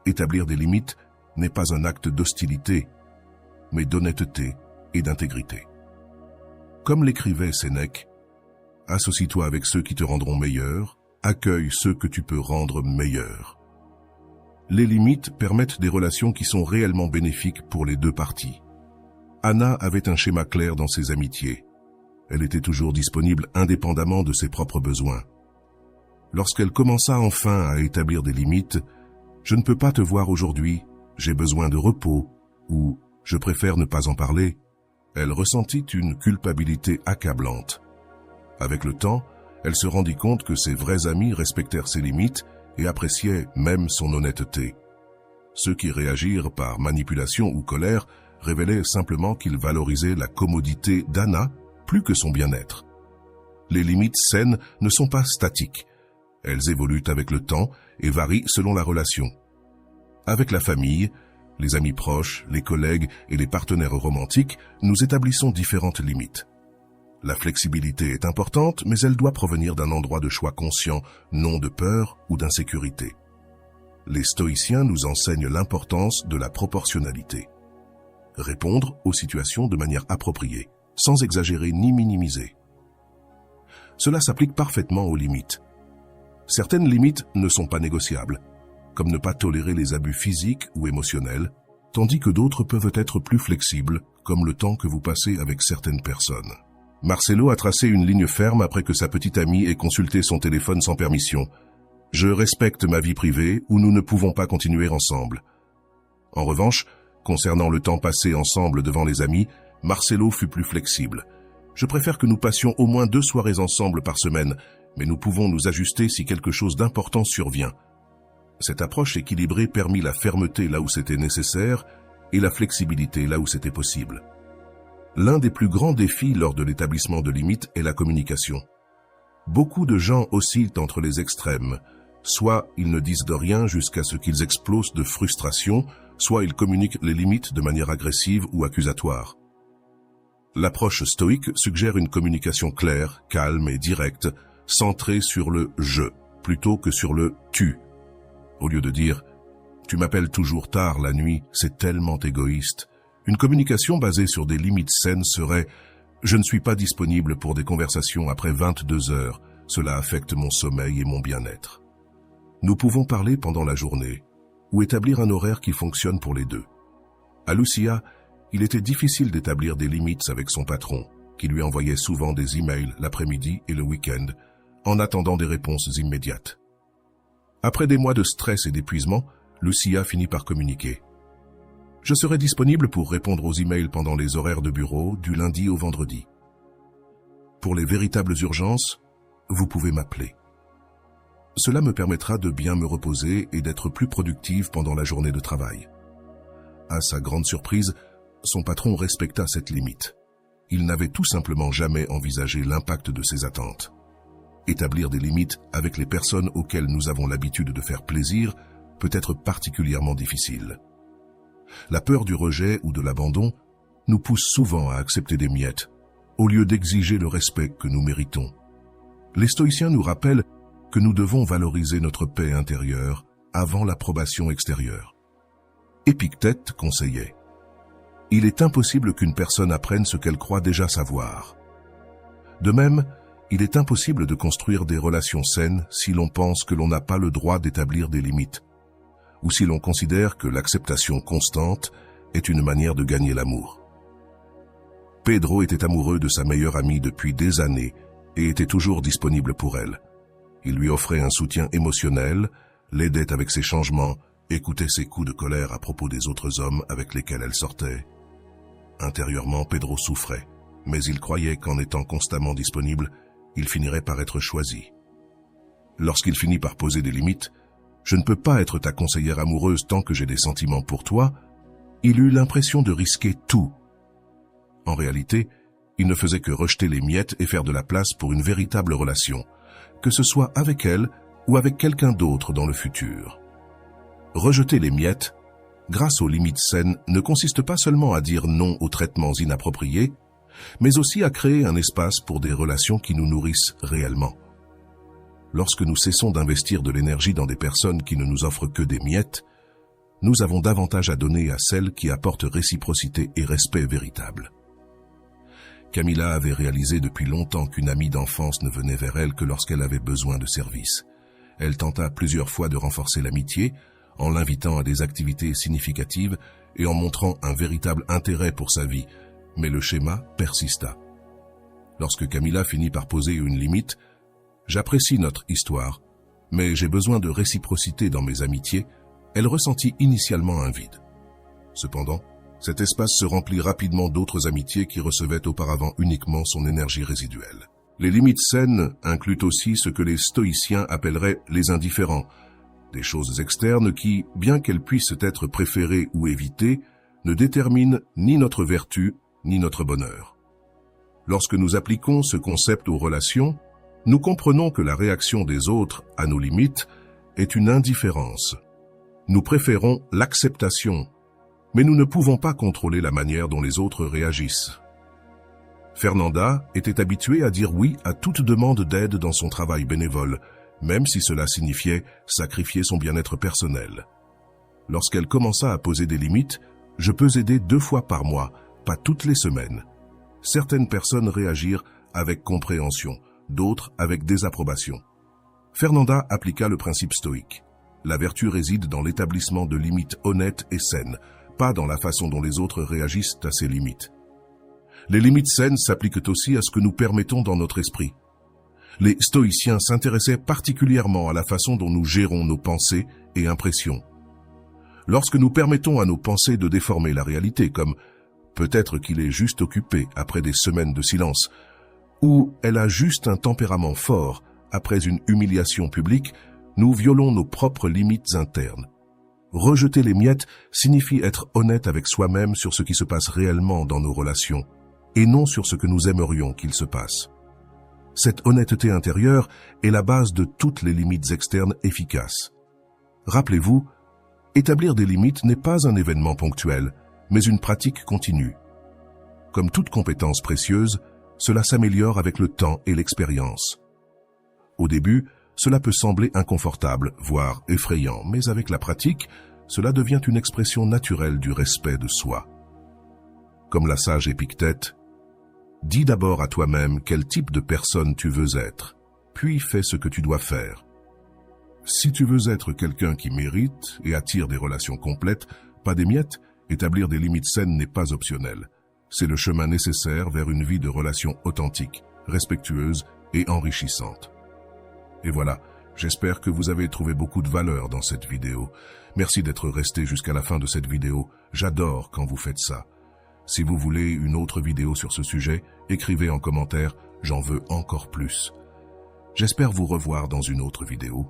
Établir des limites n'est pas un acte d'hostilité, mais d'honnêteté et d'intégrité. Comme l'écrivait Sénèque, « Associe-toi avec ceux qui te rendront meilleur, accueille ceux que tu peux rendre meilleurs. » Les limites permettent des relations qui sont réellement bénéfiques pour les deux parties. Anna avait un schéma clair dans ses amitiés. Elle était toujours disponible indépendamment de ses propres besoins. Lorsqu'elle commença enfin à établir des limites, « Je ne peux pas te voir aujourd'hui, j'ai besoin de repos » ou « Je préfère ne pas en parler », elle ressentit une culpabilité accablante. Avec le temps, elle se rendit compte que ses vrais amis respectèrent ses limites et appréciaient même son honnêteté. Ceux qui réagirent par manipulation ou colère révélaient simplement qu'ils valorisaient la commodité d'Anna plus que son bien-être. Les limites saines ne sont pas statiques. Elles évoluent avec le temps et varient selon la relation. Avec la famille, les amis proches, les collègues et les partenaires romantiques, nous établissons différentes limites. La flexibilité est importante, mais elle doit provenir d'un endroit de choix conscient, non de peur ou d'insécurité. Les stoïciens nous enseignent l'importance de la proportionnalité. Répondre aux situations de manière appropriée, sans exagérer ni minimiser. Cela s'applique parfaitement aux limites. Certaines limites ne sont pas négociables, comme ne pas tolérer les abus physiques ou émotionnels, tandis que d'autres peuvent être plus flexibles, comme le temps que vous passez avec certaines personnes. Marcelo a tracé une ligne ferme après que sa petite amie ait consulté son téléphone sans permission. « Je respecte ma vie privée ou nous ne pouvons pas continuer ensemble. » En revanche, concernant le temps passé ensemble devant les amis, Marcelo fut plus flexible. « Je préfère que nous passions au moins 2 soirées ensemble par semaine, mais nous pouvons nous ajuster si quelque chose d'important survient. » Cette approche équilibrée permit la fermeté là où c'était nécessaire et la flexibilité là où c'était possible. L'un des plus grands défis lors de l'établissement de limites est la communication. Beaucoup de gens oscillent entre les extrêmes. Soit ils ne disent de rien jusqu'à ce qu'ils explosent de frustration, soit ils communiquent les limites de manière agressive ou accusatoire. L'approche stoïque suggère une communication claire, calme et directe, centrée sur le « je » plutôt que sur le « tu ». Au lieu de dire « tu m'appelles toujours tard la nuit, c'est tellement égoïste », une communication basée sur des limites saines serait « je ne suis pas disponible pour des conversations après 22 heures, cela affecte mon sommeil et mon bien-être ». Nous pouvons parler pendant la journée ou établir un horaire qui fonctionne pour les deux. À Lucia, il était difficile d'établir des limites avec son patron, qui lui envoyait souvent des emails l'après-midi et le week-end, en attendant des réponses immédiates. Après des mois de stress et d'épuisement, Lucia finit par communiquer. « Je serai disponible pour répondre aux emails pendant les horaires de bureau, du lundi au vendredi. Pour les véritables urgences, vous pouvez m'appeler. » Cela me permettra de bien me reposer et d'être plus productive pendant la journée de travail. À sa grande surprise, son patron respecta cette limite. Il n'avait tout simplement jamais envisagé l'impact de ses attentes. Établir des limites avec les personnes auxquelles nous avons l'habitude de faire plaisir peut être particulièrement difficile. La peur du rejet ou de l'abandon nous pousse souvent à accepter des miettes, au lieu d'exiger le respect que nous méritons. Les stoïciens nous rappellent que nous devons valoriser notre paix intérieure avant l'approbation extérieure. Épictète conseillait: il est impossible qu'une personne apprenne ce qu'elle croit déjà savoir. De même, il est impossible de construire des relations saines si l'on pense que l'on n'a pas le droit d'établir des limites, ou si l'on considère que l'acceptation constante est une manière de gagner l'amour. Pedro était amoureux de sa meilleure amie depuis des années et était toujours disponible pour elle. Il lui offrait un soutien émotionnel, l'aidait avec ses changements, écoutait ses coups de colère à propos des autres hommes avec lesquels elle sortait. Intérieurement, Pedro souffrait, mais il croyait qu'en étant constamment disponible, il finirait par être choisi. Lorsqu'il finit par poser des limites, « Je ne peux pas être ta conseillère amoureuse tant que j'ai des sentiments pour toi », il eut l'impression de risquer tout. En réalité, il ne faisait que rejeter les miettes et faire de la place pour une véritable relation, que ce soit avec elle ou avec quelqu'un d'autre dans le futur. Rejeter les miettes, grâce aux limites saines, ne consiste pas seulement à dire non aux traitements inappropriés, mais aussi à créer un espace pour des relations qui nous nourrissent réellement. Lorsque nous cessons d'investir de l'énergie dans des personnes qui ne nous offrent que des miettes, nous avons davantage à donner à celles qui apportent réciprocité et respect véritable. Camilla avait réalisé depuis longtemps qu'une amie d'enfance ne venait vers elle que lorsqu'elle avait besoin de services. Elle tenta plusieurs fois de renforcer l'amitié, en l'invitant à des activités significatives et en montrant un véritable intérêt pour sa vie, mais le schéma persista. Lorsque Camilla finit par poser une limite, « J'apprécie notre histoire, mais j'ai besoin de réciprocité dans mes amitiés », elle ressentit initialement un vide. Cependant, cet espace se remplit rapidement d'autres amitiés qui recevaient auparavant uniquement son énergie résiduelle. Les limites saines incluent aussi ce que les stoïciens appelleraient les indifférents, des choses externes qui, bien qu'elles puissent être préférées ou évitées, ne déterminent ni notre vertu ni notre bonheur. Lorsque nous appliquons ce concept aux relations, nous comprenons que la réaction des autres à nos limites est une indifférence. Nous préférons l'acceptation, mais nous ne pouvons pas contrôler la manière dont les autres réagissent. Fernanda était habituée à dire oui à toute demande d'aide dans son travail bénévole, même si cela signifiait sacrifier son bien-être personnel. Lorsqu'elle commença à poser des limites, « Je peux aider 2 fois par mois, pas toutes les semaines », certaines personnes réagirent avec compréhension, d'autres avec désapprobation. Fernanda appliqua le principe stoïque. La vertu réside dans l'établissement de limites honnêtes et saines, pas dans la façon dont les autres réagissent à ces limites. Les limites saines s'appliquent aussi à ce que nous permettons dans notre esprit. Les stoïciens s'intéressaient particulièrement à la façon dont nous gérons nos pensées et impressions. Lorsque nous permettons à nos pensées de déformer la réalité, comme « peut-être qu'il est juste occupé après des semaines de silence » ou « elle a juste un tempérament fort après une humiliation publique », nous violons nos propres limites internes. Rejeter les miettes signifie être honnête avec soi-même sur ce qui se passe réellement dans nos relations, et non sur ce que nous aimerions qu'il se passe. Cette honnêteté intérieure est la base de toutes les limites externes efficaces. Rappelez-vous, établir des limites n'est pas un événement ponctuel, mais une pratique continue. Comme toute compétence précieuse, cela s'améliore avec le temps et l'expérience. Au début, cela peut sembler inconfortable, voire effrayant, mais avec la pratique, cela devient une expression naturelle du respect de soi. Comme la sage Épictète, « Dis d'abord à toi-même quel type de personne tu veux être, puis fais ce que tu dois faire. Si tu veux être quelqu'un qui mérite et attire des relations complètes, pas des miettes, établir des limites saines n'est pas optionnel. C'est le chemin nécessaire vers une vie de relations authentiques, respectueuses et enrichissantes. » Et voilà, j'espère que vous avez trouvé beaucoup de valeur dans cette vidéo. Merci d'être resté jusqu'à la fin de cette vidéo. J'adore quand vous faites ça. Si vous voulez une autre vidéo sur ce sujet, écrivez en commentaire, j'en veux encore plus. J'espère vous revoir dans une autre vidéo.